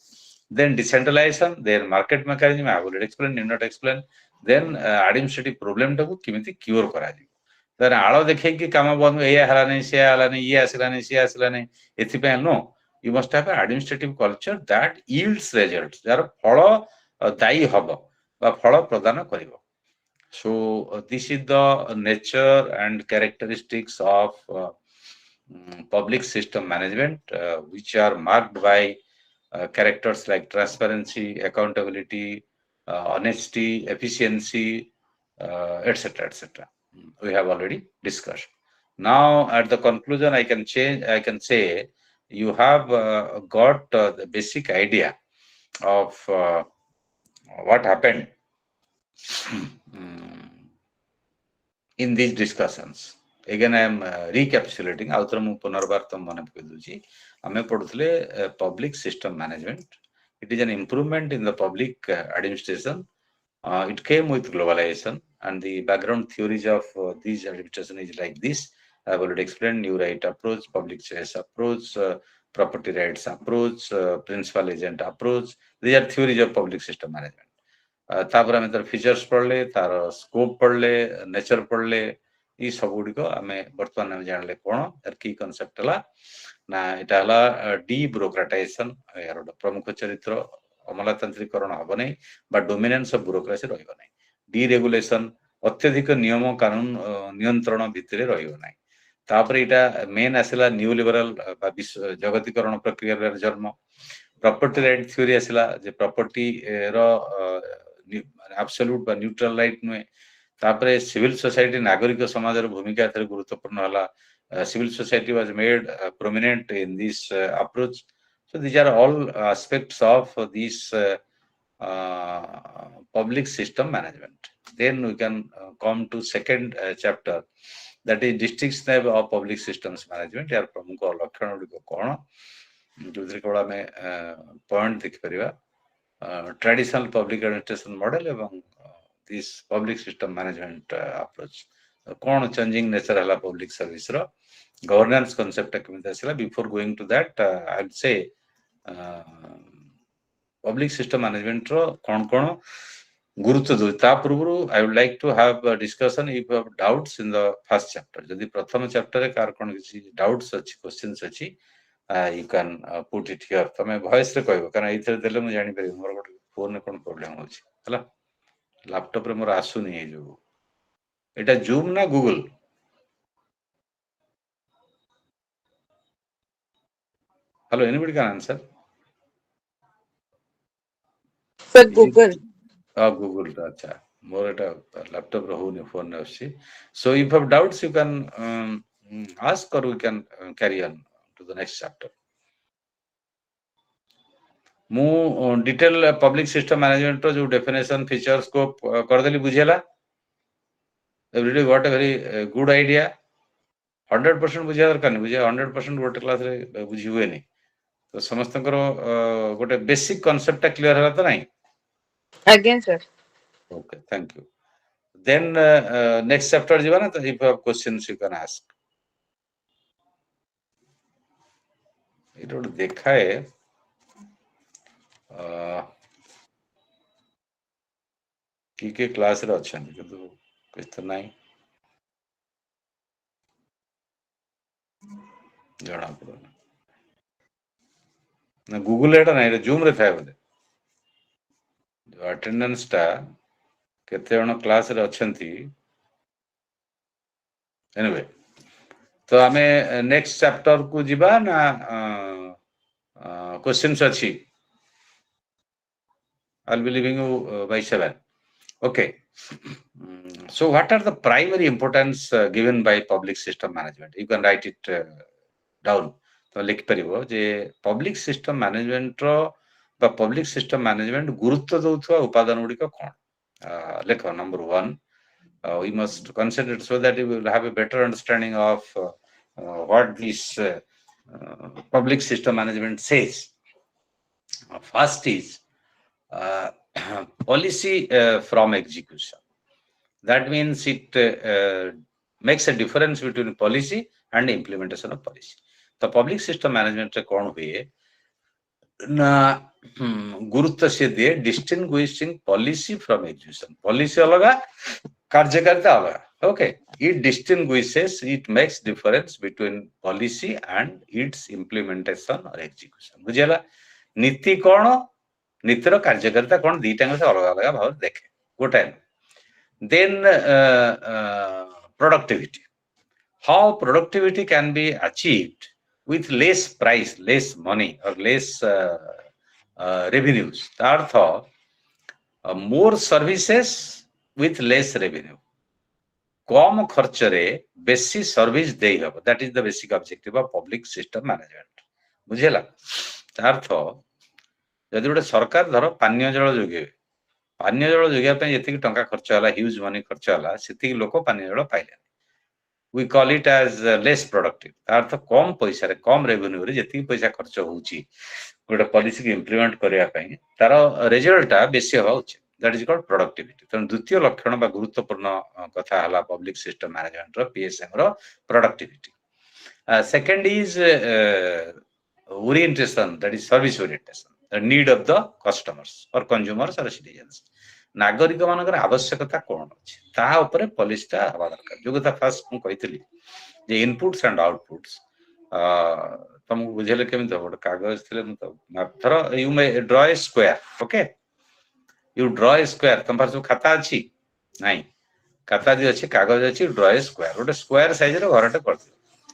Then decentralization, then market mechanism, I have already explained, need not explain. Then administrative problem टाକୁ किमिति क्योर करा जी. then आलो देखे कि काम बंद एया हला नहीं से हला नहीं ये आसिला नहीं से आसिला नहीं एथि पे no you must have an administrative culture that yields results जार फल दायी हबो बा फल प्रदान करिवो. So this is the nature and characteristics of public system management which are marked by characters like transparency, accountability, honesty, efficiency, etc., etc. We have already discussed. Now, at the conclusion, I can say you have got the basic idea of what happened in these discussions. Again, I am recapitulating. Autram punarbar tam mane pkeduchi. Ame paduthle public system management. It is an improvement in the public administration. It came with globalization, and the background theories of these administration is like this. I have already explained: new right approach, public choice approach, property rights approach, principal agent approach. These are theories of public system management. तापर आमे तार features पढ़ले, तार scope पढ़ले, nature पढ़ले, ये सब गुडी को आमे वर्तमान आमे जानले कोन यार की कांसेप्ट हला ना एटा हला डी ब्यूरोक्रेटाइजेशन यार प्रमुख चरित्र अमलातांत्रिकरण हबो नै बा डोमिनेंस ऑफ ब्यूरोक्रेसी रहइबो नै. डी रेगुलेशन अत्यधिक नियम कानून नियंत्रण भितरे रहइबो नै. तापर एटा मेन आसिला न्यू लिबरल बा जगतीकरण प्रक्रिया जन्म. प्रॉपर्टी राइट थ्योरी आसिला जे प्रॉपर्टी रो absolute but neutral right नुए तापरे सिविल सोसाइटी नागरिक समाज भूमिका एथरे गुरुत्वपूर्ण हला civil society was made prominent in this approach. So these are all aspects of this public system management. Then we can come to second chapter, that is districts of public systems management. यार प्रमुख लक्षण गुड़िक कौन जो केवल आम point देखिपर traditional public administration model एवं this public system management approach कौन चेंजिंग नेचर है पब्लिक सर्विस रो गवर्नेंस कांसेप्ट केमिति आसिला. Before going to that I will say public system management रो कौन कौन गुरुत्व दो ता पूर्व I would like to have discussion if you have doubts in the first chapter. जदि प्रथम चैप्टर रे कार कोन किसी डाउट्स अछि क्वेश्चंस अछि you can put it here. तमे वॉइस रे कहबो कारण इथरे देले मु जानि परिबो मोर फोन ने कोन प्रॉब्लम होछि हला लैपटॉप रे मोर आसुनी हे जो एटा जूम ना Google. Hello anybody can answer.
Sir Google.
Google अच्छा मोर एटा लैपटॉप रे होनी फोन ने अछि. So if you have doubts you can ask or we can carry on to the next chapter. मु डिटेल पब्लिक सिस्टम मैनेजमेंट रो जो definition feature scope कर देली बुझेला. Everyday got a very good idea. 100% बुझिया दरकार नहीं. बुझिया 100% गोटे क्लास रे बुझी हुए नहीं. तो समस्त गोटे बेसिक कांसेप्ट क्लियर है तो नहीं.
Again sir.
Okay thank you. Then next chapter जीवा ना. तो if you have questions you can ask. It गोटे देखा है कि क्लास रे अच्छा किंतु कुछ तो नहीं जना पड़ो ना. गूगल एटा नहीं जूम रे था बोले जो अटेंडेंस टा केते जण क्लास रे अछंती. एनीवे तो आमे नेक्स्ट चैप्टर को जीवा ना क्वेश्चंस अछि. I'll be leaving you by 7. Okay. So what are the primary importance given by public system management? You can write it down. तो लिख परिबो जे पब्लिक सिस्टम मैनेजमेंट रो बा पब्लिक सिस्टम मैनेजमेंट गुरुत्व दउथवा उपादान गुडी को कोन. लेखो number 1 we must consider so that you will have a better understanding of what this public system management says. First is policy from execution. That means it makes a difference between policy and implementation of policy. तो public system management रे कौन हुए ना गुरुत्व से दिए distinguishing policy from execution. Policy अलग कार्यकारिता अलग. Okay. It distinguishes it makes difference between policy and it's implementation और एग्जीक्यूशन. बुझेला. नीति कौन नीतिर कार्यकारिता कौन दीटा से अलग अलग भाव देखे गोटे. Then productivity. How productivity can be achieved with less price, less money or less revenues. Earth more services with less revenue. कम खर्च रे बेसी सर्विस देई हबो. That is the basic objective of public system management. बुझेला. अर्थ जदि गोटे सरकार धर पानीय जल जोगेबे पानीय जल जोगिया ये टंका खर्च है ह्यूज मनी खर्च है से लोक पानीय जल पाइले. We call it as less productive. अर्थ कम पैसा कम रेवेन्यू रे जति पैसा खर्च होउची गोटे पॉलिसी की इम्प्लीमेंट करने तार रिजल्ट बेसी हवा उचित. That is called productivity. तेणु द्वितीय लक्षण बा गुरुत्वपूर्ण कथा है पब्लिक सिस्टम मैनेजमेंट रो पीएसएम रो productivity. Second is orientation. That is service orientation. The need of the customers or consumers or citizens. नागरिक मानकर आवश्यकता कौन अछि ता ऊपर पॉलिसी ता हवा दरकार. जो कथा फर्स्ट मु कहितली जे इनपुट्स एंड आउटपुट्स तुमको बुझेले केमित गोटे कागज थिले मु तो थर you may draw a square. Okay. You draw a square. तुम पास खाता अछि नाही. खाता जे अछि कागज अछि ड्रॉ ए स्क्वायर. गोटे स्क्वायर साइज रो घरटे कर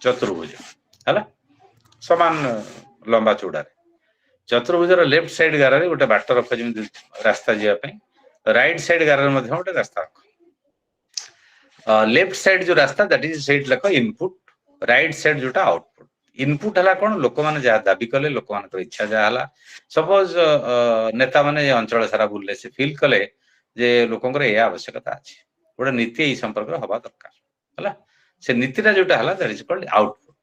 चतुर्भुज हला समान लंबा चौड़ा. चतुर्भुजर लेफ्ट साइड गार गोटे बाट रख जमी रास्ता जावाई. राइट साइड गार गोटे रास्ता रख. लेफ्ट साइड जो रास्ता that is set lakh input, right side जोटा आउटपुट। इनपुट हला कोन लोक माने जा दाबी कले, लोक मान इच्छा जा हला। सपोज नेता माने अंचल सारा बुलले से फील कले जे लोकंकर ए आवश्यकता अछि, गोटे नीति एई संपर्क हवा दरकार हला। से नीतिटा जोटा हला दैट इज कॉल्ड आउटपुट।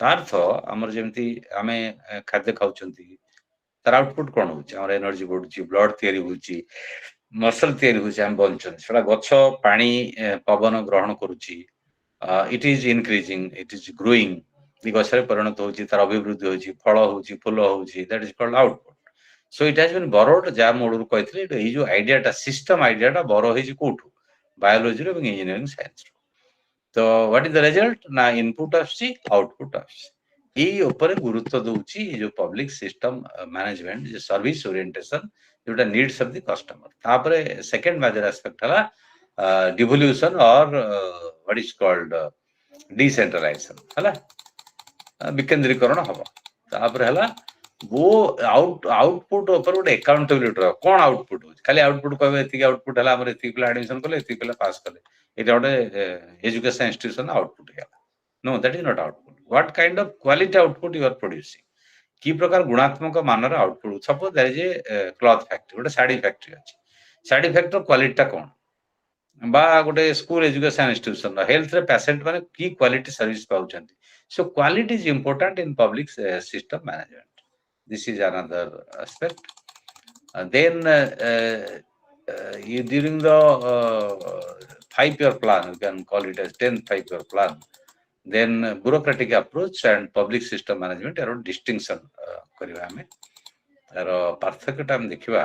तार्थ हमर जेमती आमे खाद्य खाउछंती, तार आउटपुट कोन होछि, हमर एनर्जी बढ़ुछि, ब्लड तयारी होछि, मसल तयारी होछि, हम बंचन सेटा गछ पानी पवन ग्रहण करुछि, it is increasing, it is growing, गछरे परिणत होछि, तार अभिवृद्धि होछि, फल होछि, फूल होछि, that is called output. So it has been borrowed जा मोडू कहथिले एई जो आइडियाटा सिस्टम आइडियाटा बोरो हेछि कोठु, बायोलॉजी रो एवं इंजीनियरिंग साइंस रो। तो व्हाट इज द रिजल्ट ना इनपुट आछि, आउटपुट आछि। एई ऊपर गुरुत्व दउछि जो पब्लिक सिस्टम मैनेजमेंट, जो सर्विस ओरिएंटेशन जोटा नीड्स ऑफ द कस्टमर। तापरे सेकंड मेजर एस्पेक्ट हला डिवोल्यूशन और व्हाट इज कॉल्ड डिसेंट्रलाइजेशन हला, विकेंद्रीकरण हबो। तापरे हला वो आउटपुट ऊपर गोटे अकाउंटेबिलिटी रह कोन आउटपुट हो, खाली आउटपुट कहबे एति आउटपुट हला हमर एति पिला एडमिशन कले, एति पिला पास कले, एटा गोटे एजुकेशन इंस्टीट्यूशन आउटपुट हेला। No, that is not output. What kind of quality output you are producing, की प्रकार गुणात्मक मानर output. Suppose there is a cloth factory, गोटे साड़ी फैक्ट्री अछि, साड़ी फैक्ट्री क्वालिटी कोन, बा गोटे स्कूल एजुकेशन इंस्टीट्यूशन हेल्थ रे पेशेंट माने की क्वालिटी सर्विस पाउछंती। So quality is important in public system management. This is another aspect. Then during the 5-year plan, you can call it as 10th 5-year plan, then bureaucratic approach and public system management are distinction करिवा हमें। तार पार्थक्यटा हम देखिवा,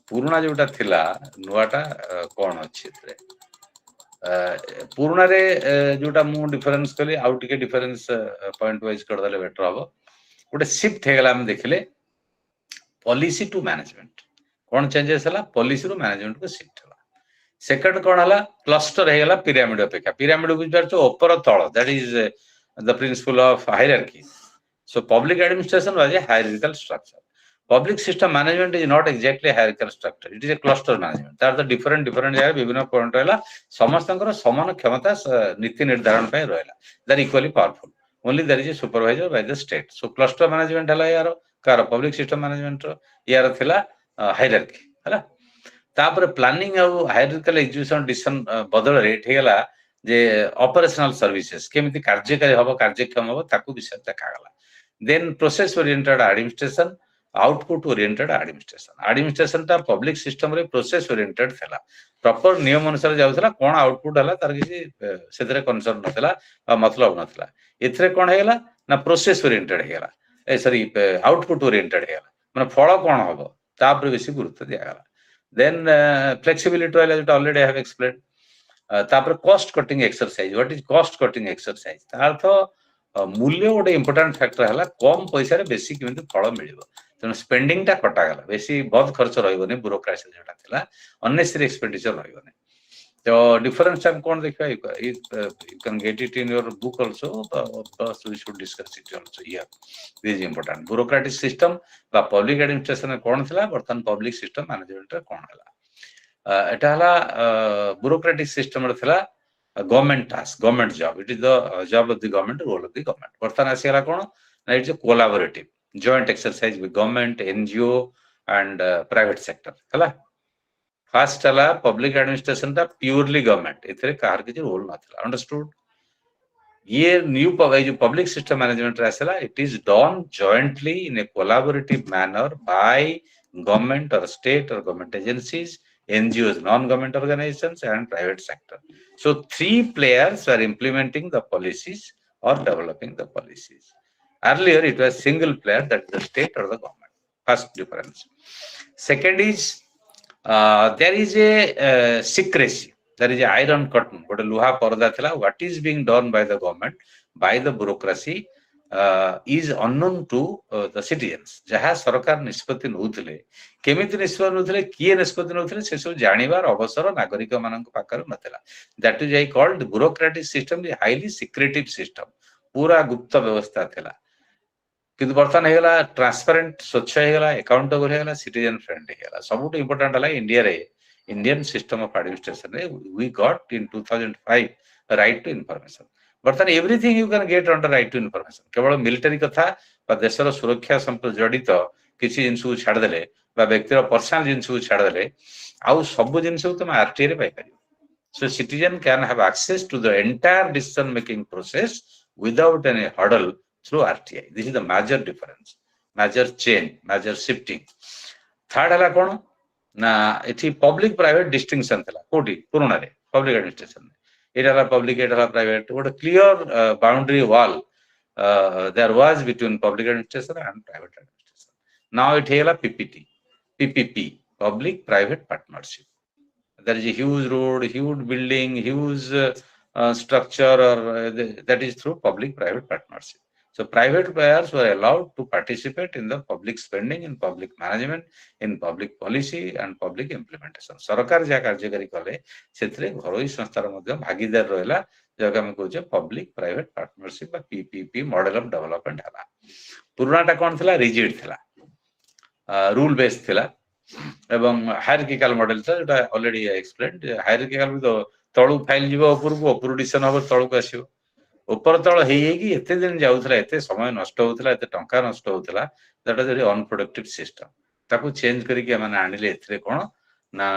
पुराना जोटा थिला नुआटा कोन अछि एतरे। पुराना रे जोटा मु डिफरेंस कली आउ टिके डिफरेंस पॉइंट वाइज कर दले बेटर हबो। गोटे शिफ्ट हेगला हम देखले पॉलिसी टू मैनेजमेंट, कौन चेंजेस हला, पॉलिसी रो मैनेजमेंट को शिफ्ट हला। सेकंड कौन हला, क्लस्टर हेगला पिरामिड अपेक्षा, पिरामिड बुझ पारछो ऊपर तळ, that is the principle of hierarchy. So public administration was a hierarchical structure. Public system management is not exactly hierarchical structure, it is a cluster management. तार the different जगह विभिन्न point रहला, समस्तंकर समान क्षमता नीति निर्धारण पे रहला, that equally powerful, only there is a supervisor by the state. So cluster management हला यार कार पब्लिक सिस्टम मैनेजमेंट यार थिला हायरार्की हला। तापर प्लानिंग और हायरार्किकल एग्जीक्यूशन डिसीजन बदल रेट हेगला जे ऑपरेशनल सर्विसेज केमिति कार्यकारी हबो, कार्यक्षम हबो, ताकू विषय देखागला। Then process oriented administration, output oriented administration. Administration ता पब्लिक सिस्टम रे प्रोसेस ओरिएंटेड थिला, प्रॉपर नियम अनुसार जाउथला, कोन आउटपुट हला तार किसी सेतरे कंसर्न नथिला आ मतलब नथिला। एथरे कोन हेगला ना प्रोसेस ओरिएंटेड हेगला, ए सॉरी आउटपुट ओरिएंटेड हेगला, माने फळ कोन हबो तापर बेसी गुरुत्व दियागला। देन फ्लेक्सिबिलिटी रहला जेटा ऑलरेडी आई हैव एक्सप्लेन्ड। तापर cost cutting exercise, what is cost cutting exercise, तार अर्थ मूल्य गोटे इंपोर्टेंट फैक्टर है, कम पैसा रे बेसी केमिति फल मिलिबो, तेणु स्पेंडिंग टा कटा गला, बेसी बहुत खर्च रहइबोनी, ब्यूरोक्रेसी जोटा थिला अननेसेसरी एक्सपेंडिचर रहइबोनी। तो डिफरेंस टाइम कौन देखा, you can get it in your book also, but we should discuss it also here. This is important. Bureaucratic system बा public administration कौन थिला, बर्तन public system management कौन हला। एटा हला bureaucratic system रे थिला government task, government job, it is the job of the government, role of the government. बर्तन आसीगला कौन ना, it's a collaborative joint exercise with government, NGO and private sector हला। फास्ट हला पब्लिक एडमिनिस्ट्रेशन ता purely government, एथरे कार के रोल नथिला, अंडरस्टूड। ये न्यू जो पब्लिक सिस्टम मैनेजमेंट आसला, it is done jointly in a collaborative manner by government और स्टेट और government agencies, NGOs, non-government organizations, and private sector. So 3 players are implementing the policies or developing the policies. Earlier it was single player, that is the state or the government. First difference. Second is there is a secrecy, there is a iron curtain, but luha parda thila, what is being done by the government, by the bureaucracy is unknown to the citizens। जहाँ सरकार निष्पत्ति नउथिले, केमिति निष्पत्ति नउथिले, किए निष्पत्ति नउथिले, से सब जानिबार अवसर नागरिक मानक पाकर नथिला। That is I called bureaucratic system is highly secretive system, पूरा गुप्त व्यवस्था थिला। किंतु बर्तन हेगला ट्रांसपेरेंट, स्वच्छ हेगला, अकाउंटेबल हेगला, सिटीजन फ्रेंडली हेगला। सबुठ इंपोर्टेंट हला इंडिया रे Indian system of administration, we got in 2005 right to information. But everything you can get under right to information. केवल military कथा बा देशर सुरक्षा संपर्क जड़ित किसी जिनस को छाड़देले बा व्यक्तिर पर्सनल जिनस को छाड़देले आउ सब जिनस को तुम आरटीआई रे पाई परियो. So citizen can have access to the entire decision making process without any hurdle through RTI. This is the major difference, major change, major shifting. Third है कौन ना इठी public private distinction थला कोटी पुराना रे public administration एटा public एटा private ଗୋଟେ clear boundary wall there was between public administration and private administration. Now it ହେଲା PPP, public private partnership. There is a huge road, huge building, huge structure, or that is through public-private partnership. So private players were allowed to participate in the public spending, in public management, in public policy and public implementation. सरकार जहाँ कार्यकारी कले सेतरे घरोई संस्थार मध्य भागीदार रहला जगह हम कहूचे public private partnership बा PPP model of development हला. पुरानाटा कौन थिला rigid थिला, rule based थिला. এবং হায়ারার্কিক্যাল মডেলটা যেটা অলরেডি এক্সপ্লেন্ড হায়ারার্কিক্যাল ବି ତଳୁ ଫାଇଲ ଯିବ ଉପରକୁ ଉପରୁ ଡିସିସନ ହବ ତଳକୁ ଆସିବ ଉପର ତଳ ହେଇକି ଏତେ ଦିନ ଯାଉଥିଲା ଏତେ ସମୟ ନଷ୍ଟ ହଉଥିଲା ଏତେ ଟଙ୍କା ନଷ୍ଟ ହଉଥିଲା ଦ୍ୟାଟ୍ ଇଜ ଭେରି ଅନପ୍ରୋଡକ୍ଟିଭ ସିଷ୍ଟମ ତାକୁ ଚେଞ୍ଜ କରିକି ଆମେ ଆଣିଲେ ଏଥିରେ କଣ ନା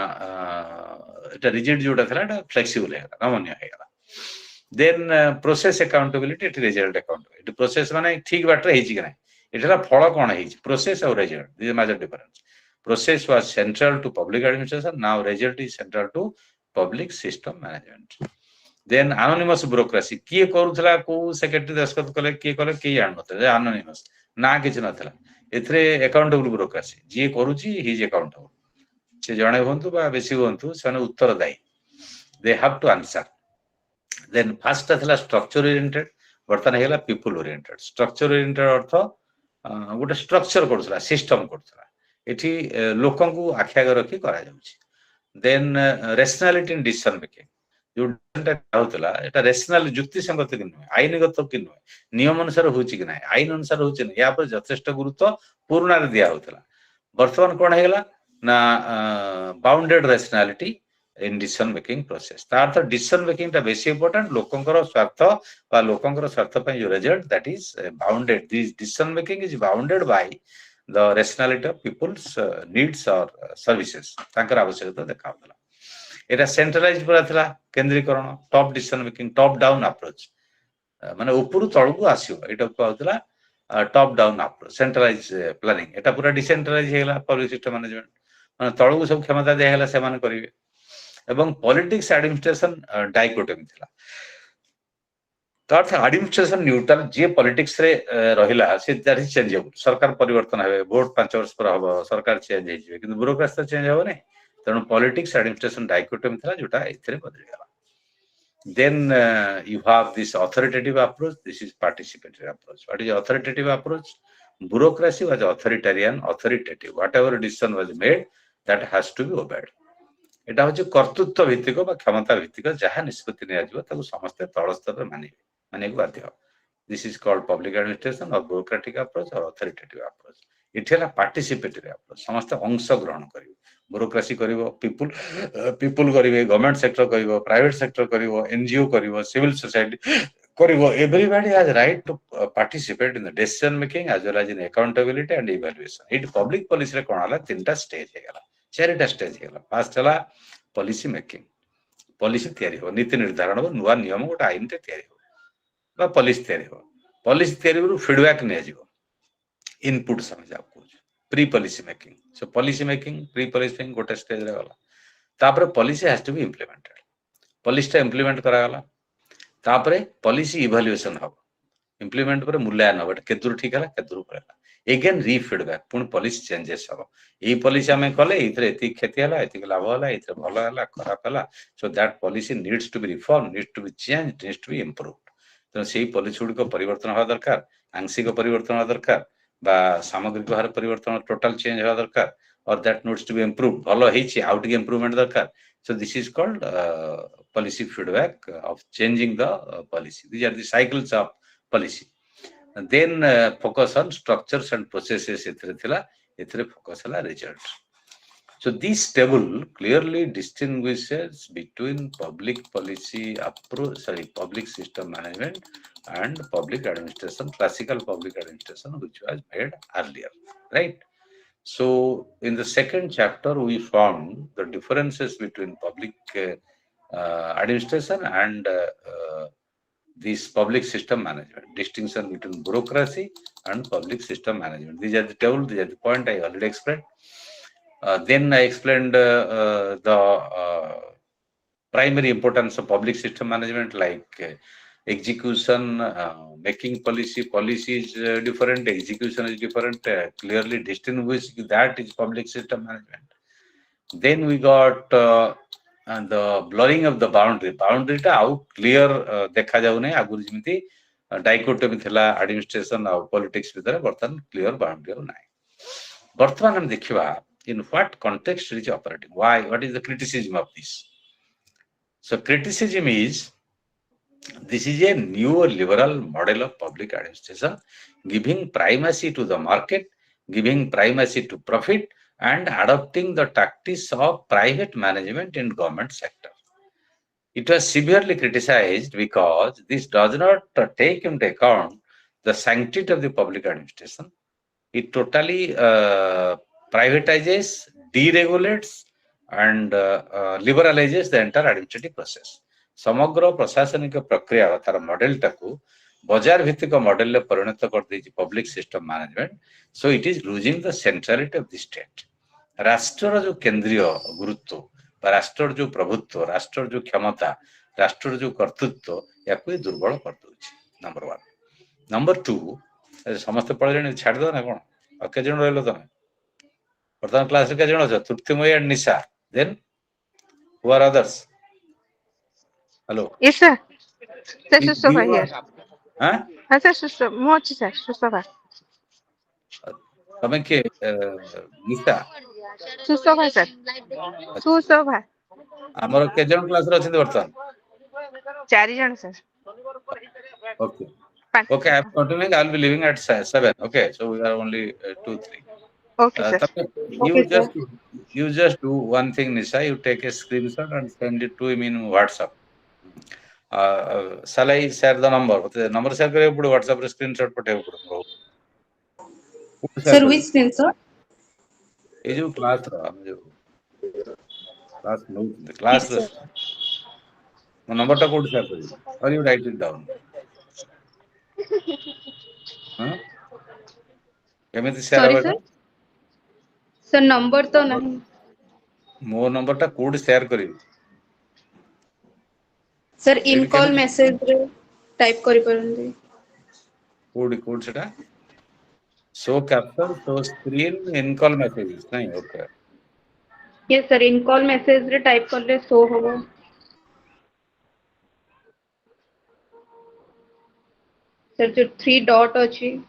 এটা ରିଜିଡ୍ ଯୋଉଟା ଥିଲା এটা ଫ୍ଲେକ୍ସିବଲ ହେଇଗଲା ନମନୀୟ ହେଇଗଲା ଦେନ୍ ପ୍ରୋସେସ ଆକାଉଣ୍ଟେବିଲିଟି ଏଠି ରେଜଲ୍ଟ ଆକାଉଣ୍ଟ ଏଠି ପ୍ରୋସେସ ମାନେ ଠିକ ବାଟରେ ହେଇଛି କି ନାହିଁ ଏଠାର ଫଳ କଣ ହେଇଛି ପ୍ରୋସେସ ଆଉ result this is major difference. Process was central to public administration. Now result is central to public system management. Then anonymous bureaucracy. किए करूथला को सेक्रेटरी दस्खत कले किए कले के जान नथले anonymous ना किछ नथला एथरे अकाउंटेबल ब्यूरोक्रेसी जे करूची ही इज अकाउंटेबल से जणे होंतु बा बेसी होंतु सने उत्तरदायी they have to answer. Then first थला structure oriented बर्तन हेला people oriented. Structure oriented अर्थ गोटे स्ट्रक्चर करथला सिस्टम करथला एठी लोकन को आख्याग रखी करा जाउची. Then rationality in decision making जो होतला एटा रेशनल युक्ति संगत कि न आईनगत कि न नियम अनुसार होची कि नै आईन अनुसार होची न या पर यथेष्ट गुरुत्व पूर्ण रे दिया होतला. वर्तमान कोन हेला ना bounded rationality in decision making process तार डिसीजन मेकिंग ता बेसी इंपोर्टेंट लोकंकर स्वार्थ बा लोकंकर स्वार्थ पय जो result that is bounded this decision making is bounded by the rationality of people's needs or services तांकर आवश्यकता देखाउतला. एटा सेंट्रलाइज पूरा थिला केंद्रीकरण top decision making top down approach माने ऊपर तळकु आसीयो एटा कहउतला top down approach centralize planning एटा पूरा डिसेंट्रलाइज हेला पब्लिक सिस्टम मैनेजमेंट माने तळकु सब क्षमता दे हेला से माने करिवे एवं पॉलिटिक्स एडमिनिस्ट्रेशन डाइकोटमी थिला तार एडमिनिस्ट्रेशन न्यूट्रल जे पॉलिटिक्स रे रहिला से दैट इज चेंजेबल सरकार परिवर्तन हेबे वोट 5 वर्ष पर हबो सरकार चेंज हे जिवे किंतु ब्यूरोक्रेसी तो चेंज हबो नै तनो पॉलिटिक्स एडमिनिस्ट्रेशन डाइकोटमी थिला जोटा एथरे बदली गेला. Then you have this authoritative approach this is participatory approach. What is authoritative approach bureaucracy was authoritarian authoritative whatever decision was made that has to be obeyed. एटा होचे कर्तृत्व भित्तिक बा क्षमता भित्तिक जहा निष्पत्ति निया जिवो ताको समस्त तळ स्तर रे मानिबे माने को बाध्य. This is called public administration और ब्यूरोक्रेटिक अप्रोच और अथॉरिटेटिव अप्रोच. इठेला पार्टिसिपेटरी अप्रोच समस्त अंश ग्रहण करिवो ब्यूरोक्रेसी करिवो पीपल करिवे गवर्नमेंट सेक्टर करिवो प्राइवेट सेक्टर करिवो एनजीओ करिवो सिविल सोसाइटी करिवो everybody has right to participate in the decision making as well as in accountability and evaluation. It public policy रे कोन हला तीनटा स्टेज हेगला चारिटा स्टेज हेगला. फर्स्ट हला पॉलिसी मेकिंग पॉलिसी तयारी हो नीति निर्धारण हो नुवा नियम गोटा आईन ते तयारी हो बा पॉलिसी तयारी रु फीडबैक ने जिवो इनपुट समझ जाओ pre policy making. So policy making pre policy making गोटे स्टेज रे गला तापर policy has to be implemented policy टा इंप्लीमेंट करा गला तापर पॉलिसी इवैल्यूएशन हो इंप्लीमेंट पर मूल्यांकन हो केदुर ठीक हला केदुर पळला एगेन री फीडबैक पुन पॉलिसी चेंजेस हो ए पॉलिसी हमें कले इथरे एति क्षति हला एति लाभ हला इथरे भलो हला खराब हला so that policy needs to be reform needs to be change needs to be improved. तो सेही पॉलिसी गुडी को परिवर्तन होवा दरकार आंशिक परिवर्तन होवा दरकार बा सामग्रिक भार परिवर्तन टोटल चेंज होवा दरकार और that needs to be improved भलो हेछि आउट इंप्रूवमेंट दरकार. So this is called policy feedback of changing the policy. These are the cycles of policy. Then focus on structures and processes एथरे थिला एथरे फोकस हला result. So this table clearly distinguishes between public policy approach, public system management and public administration, classical public administration, which was made earlier, right? So in the second chapter, we found the differences between public administration and this public system management, distinction between bureaucracy and public system management. These are the table, these are the point I already explained. Then I explained the primary importance of public system management, like execution, making policy is different, execution is different, clearly distinguished, that is public system management. Then we got and the blurring of the boundary टा आउ clear देखा जाउ नै आगुर जिमिति dichotomy थिला administration और politics भितर बर्तन clear boundary और नाही बर्तमान हम देखिबा in what context it is operating, why, what is the criticism of this. So criticism is this is a new liberal model of public administration, giving primacy to the market, giving primacy to profit, and adopting the tactics of private management in government sector. It was severely criticized because this does not take into account the sanctity of the public administration. It totally privatizes, deregulates, and liberalizes the entire administrative process. समग्र प्रशासनिक प्रक्रिया तार model टाकू बाजार भित्तिक model ले परिणत कर देछि public system management. So it is losing the centrality of the state. राष्ट्र जो केंद्रीय गुरुत्व, राष्ट्र जो प्रभुत्व, राष्ट्र जो क्षमता, राष्ट्र जो कर्तृत्व याकू दुर्बल कर दोछि. नंबर 1. नंबर 2, समस्त पढ़ले छाड़ दो ना कोन के जण रहलो तमे वर्तमान क्लास के जण छ Triptimay and Nisha. Then who are others? Hello.
Yes, sir. Sir, Sushova
you
here.
हां
Sir, Sushova. Mo ଅଛି sir. Sushova.
तमे के निशा
Sushova sir. Sushova.
हमर के जण क्लास रे अछि वर्तमान?
4 ଜଣ sir.
Okay. Okay, I am continuing. I will be leaving at 7. Okay, so we are only 2, 3.
Okay sir.
You just do one thing, Nisha. You take a screenshot and send it to him in WhatsApp. Shall I share the number? The number share kare pade WhatsApp रे screenshot पठेव पड़ो.
Sir, which screenshot?
ये जो class रहा जो class no class रे number टा code share करियो और यू राइट इट डाउन. हां केमिति शेयर
Sorry,
होबा?
sir. Sir, number तो नहीं.
मो नंबर टा कोड शेयर करियो.
Sir, in call message रे type करि परंदी.
कोड सेटा show capture, show screen, in call messages नहीं. Okay.
Yes, sir. In call message रे type करले show होगा. Sir, जो 3 dot अछि.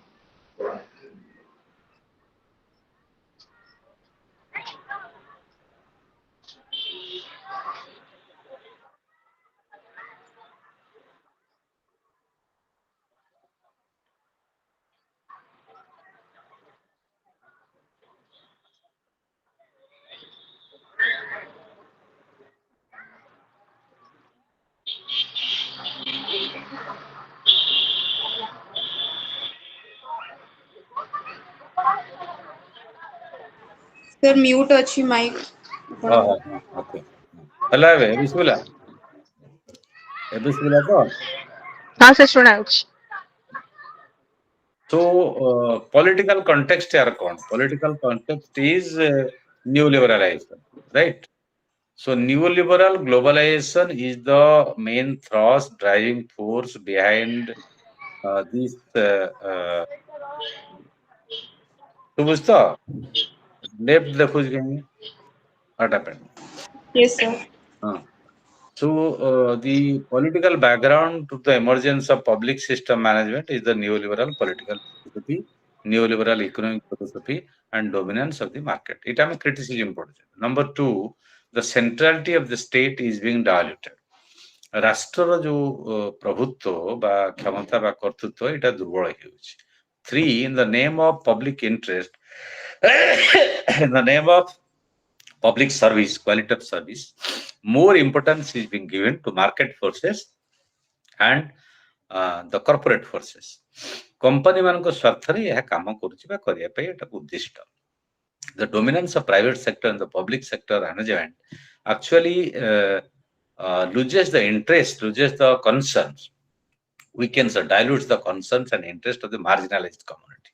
Sir, mute अछि mic.
हाँ ओके. हेलो एबे सुला तो.
हाँ sir सुना अछि.
So political context यार कौन? Political context is neoliberalization, right? So neoliberal globalization is the main thrust driving force behind this. तो बुझता लेफ्ट देखो कहीं what happened?
Yes, sir.
So the political background to the emergence of public system management is the neoliberal political philosophy, neoliberal economic philosophy, and dominance of the market. It am a criticism. Number 2, the centrality of the state is being diluted. राष्ट्र जो प्रभुत्व बा क्षमता बा कर्तृत्व इटा दुर्बल हेउछि. 3, in the name of public interest, in the name of public service, quality of service, more importance is being given to market forces and the corporate forces. Company ମାନଙ୍କ ସ୍ୱାର୍ଥରେ ଏହା କାମ କରୁଛି ବା କରିବା ପାଇଁ ଏଟା ଉଦ୍ଦିଷ୍ଟ. The dominance of private sector and the public sector management actually loses the interest, loses the concerns, weakens or dilutes the concerns and interest of the marginalized community.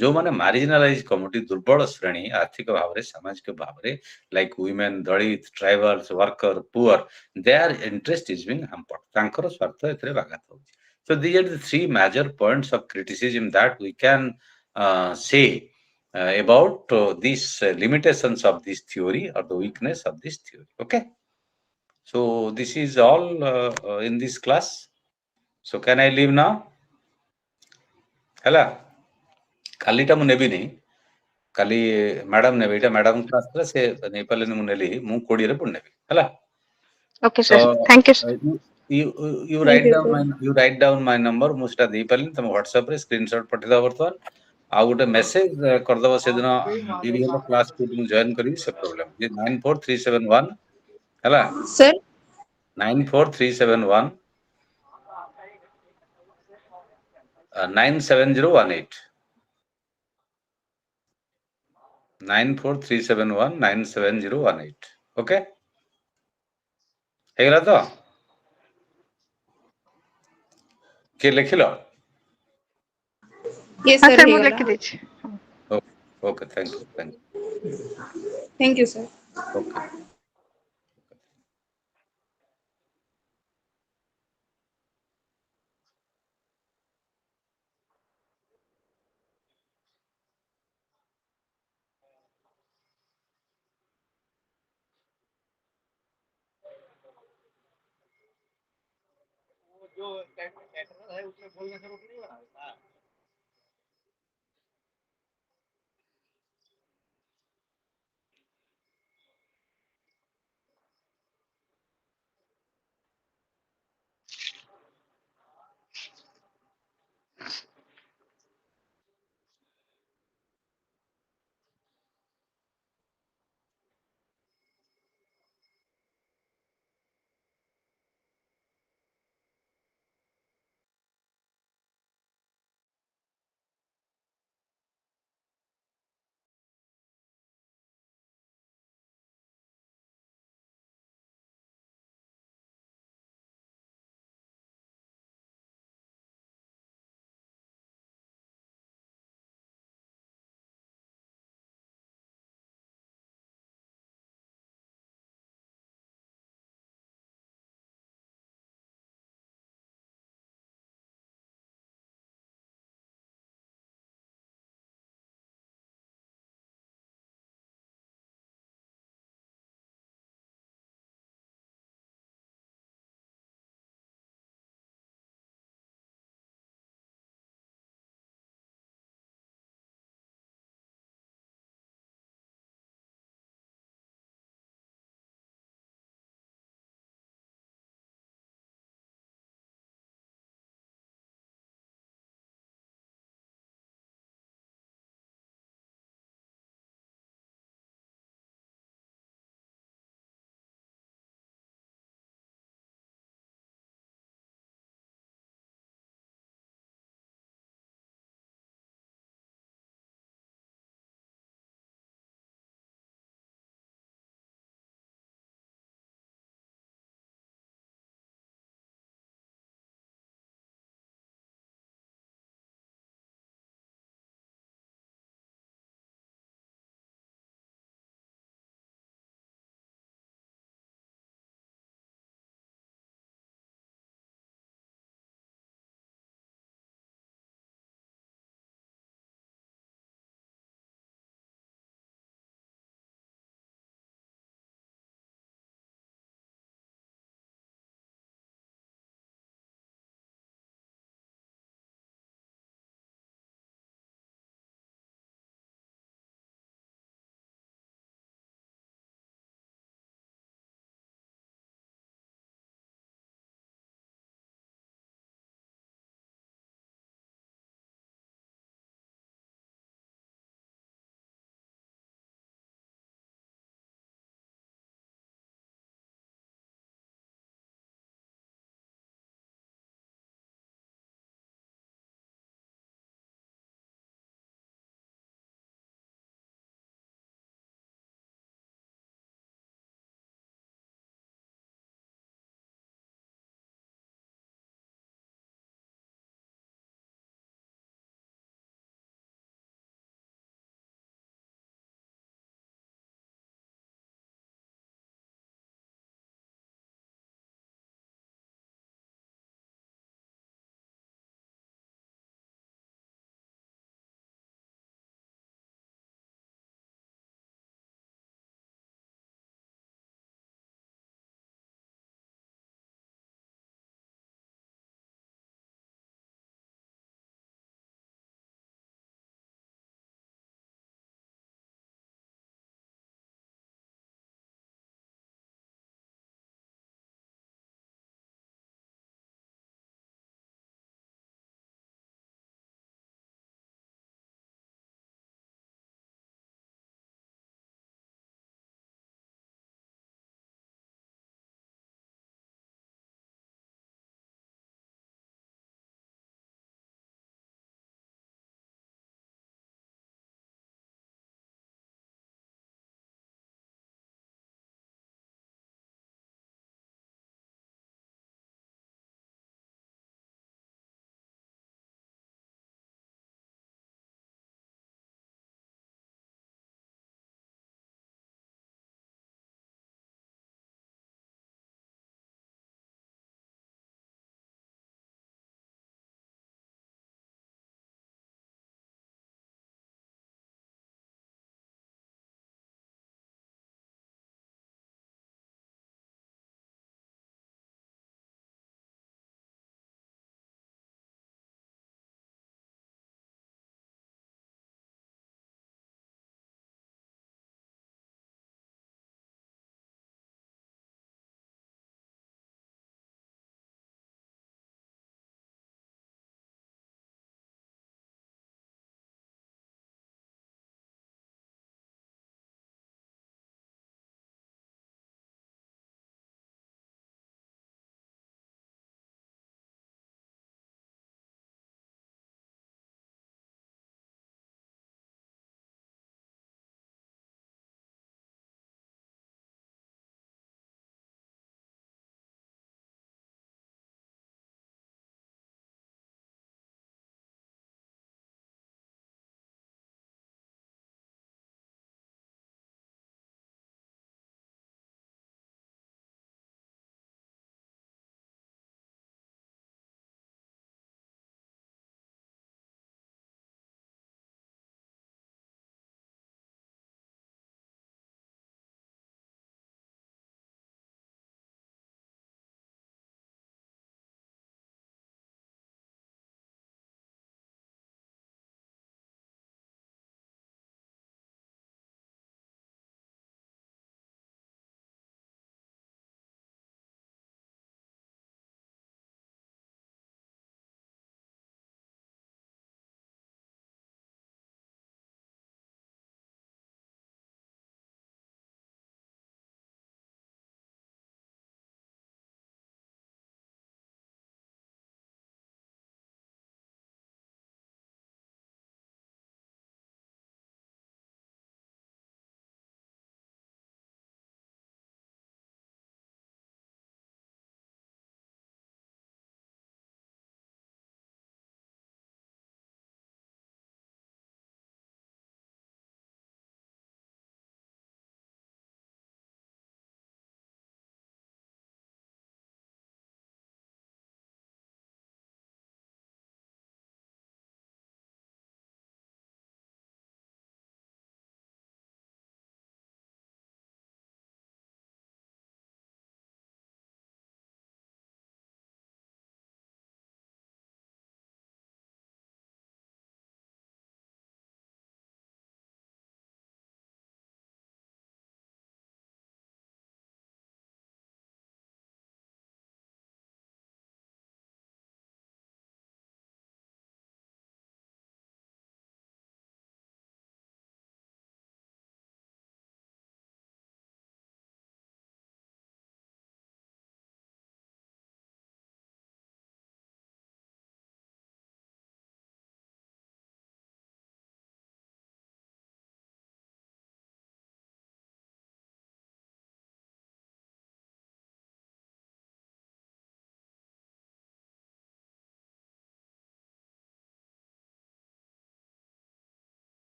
ଯୋଉମାନେ ମାର୍ଜିନାଲାଇଜ କମ୍ୟୁନିଟି ଦୁର୍ବଳ ଶ୍ରେଣୀ ଆର୍ଥିକ ଭାବରେ ସାମାଜିକ ଭାବରେ ଲାଇକ୍ ୱିମେନ୍ ଦଳିତ tribals worker ପୁଅର there interest is being ହାମ୍ପର୍ଡ ତାଙ୍କର ସ୍ୱାର୍ଥ ଏଥିରେ ବ୍ୟାଘାତ ହେଉଛି. So these are the three major points of criticism that we can say about these limitations of this theory or the weakness of this theory. Okay, so this is all in this class. So can I leave now? ହେଲା କାଲିଟା ମୁଁ ନେବିନି, କାଲି madam ନେବେ, ଏଇଟା madam class ଥିଲା, ସେ ନେଇପାରିଲେନି, ମୁଁ ନେଲି, ମୁଁ 20ରେ ପୁଣି ନେବି ହେଲା.
Okay,
So
sir. Thank you, sir.
you
Thank
write
you,
down
sir.
you write down my number, ମୁଁ ସେଟା ଦେଇପାରିଲିନି, ତମ ହ୍ୱାଟ୍ସଆପ ରେ ସ୍କ୍ରିନଶଟ ପଠେଇଦବ ବର୍ତ୍ତମାନ, ଆଉ ଗୋଟେ ମେସେଜ କରିଦବ ସେଦିନ ବିରି ହେଲା କ୍ଲାସ ମୁଁ ଜଏନ କରିବି, ସେ ପ୍ରୋବ୍ଲେମ 94371 ହେଲା,
Sir,
94371 97018 94371 97018. ଓକେ, ହେଇଗଲା ତ? କିଏ ଲେଖିଲ?
yes,
हाँ
sir,
सर, ମୁଁ
ହେଇଗଲା.
ଲେଖିଦେଇଛି.
Okay, thank you.
Thank you, sir.
Okay.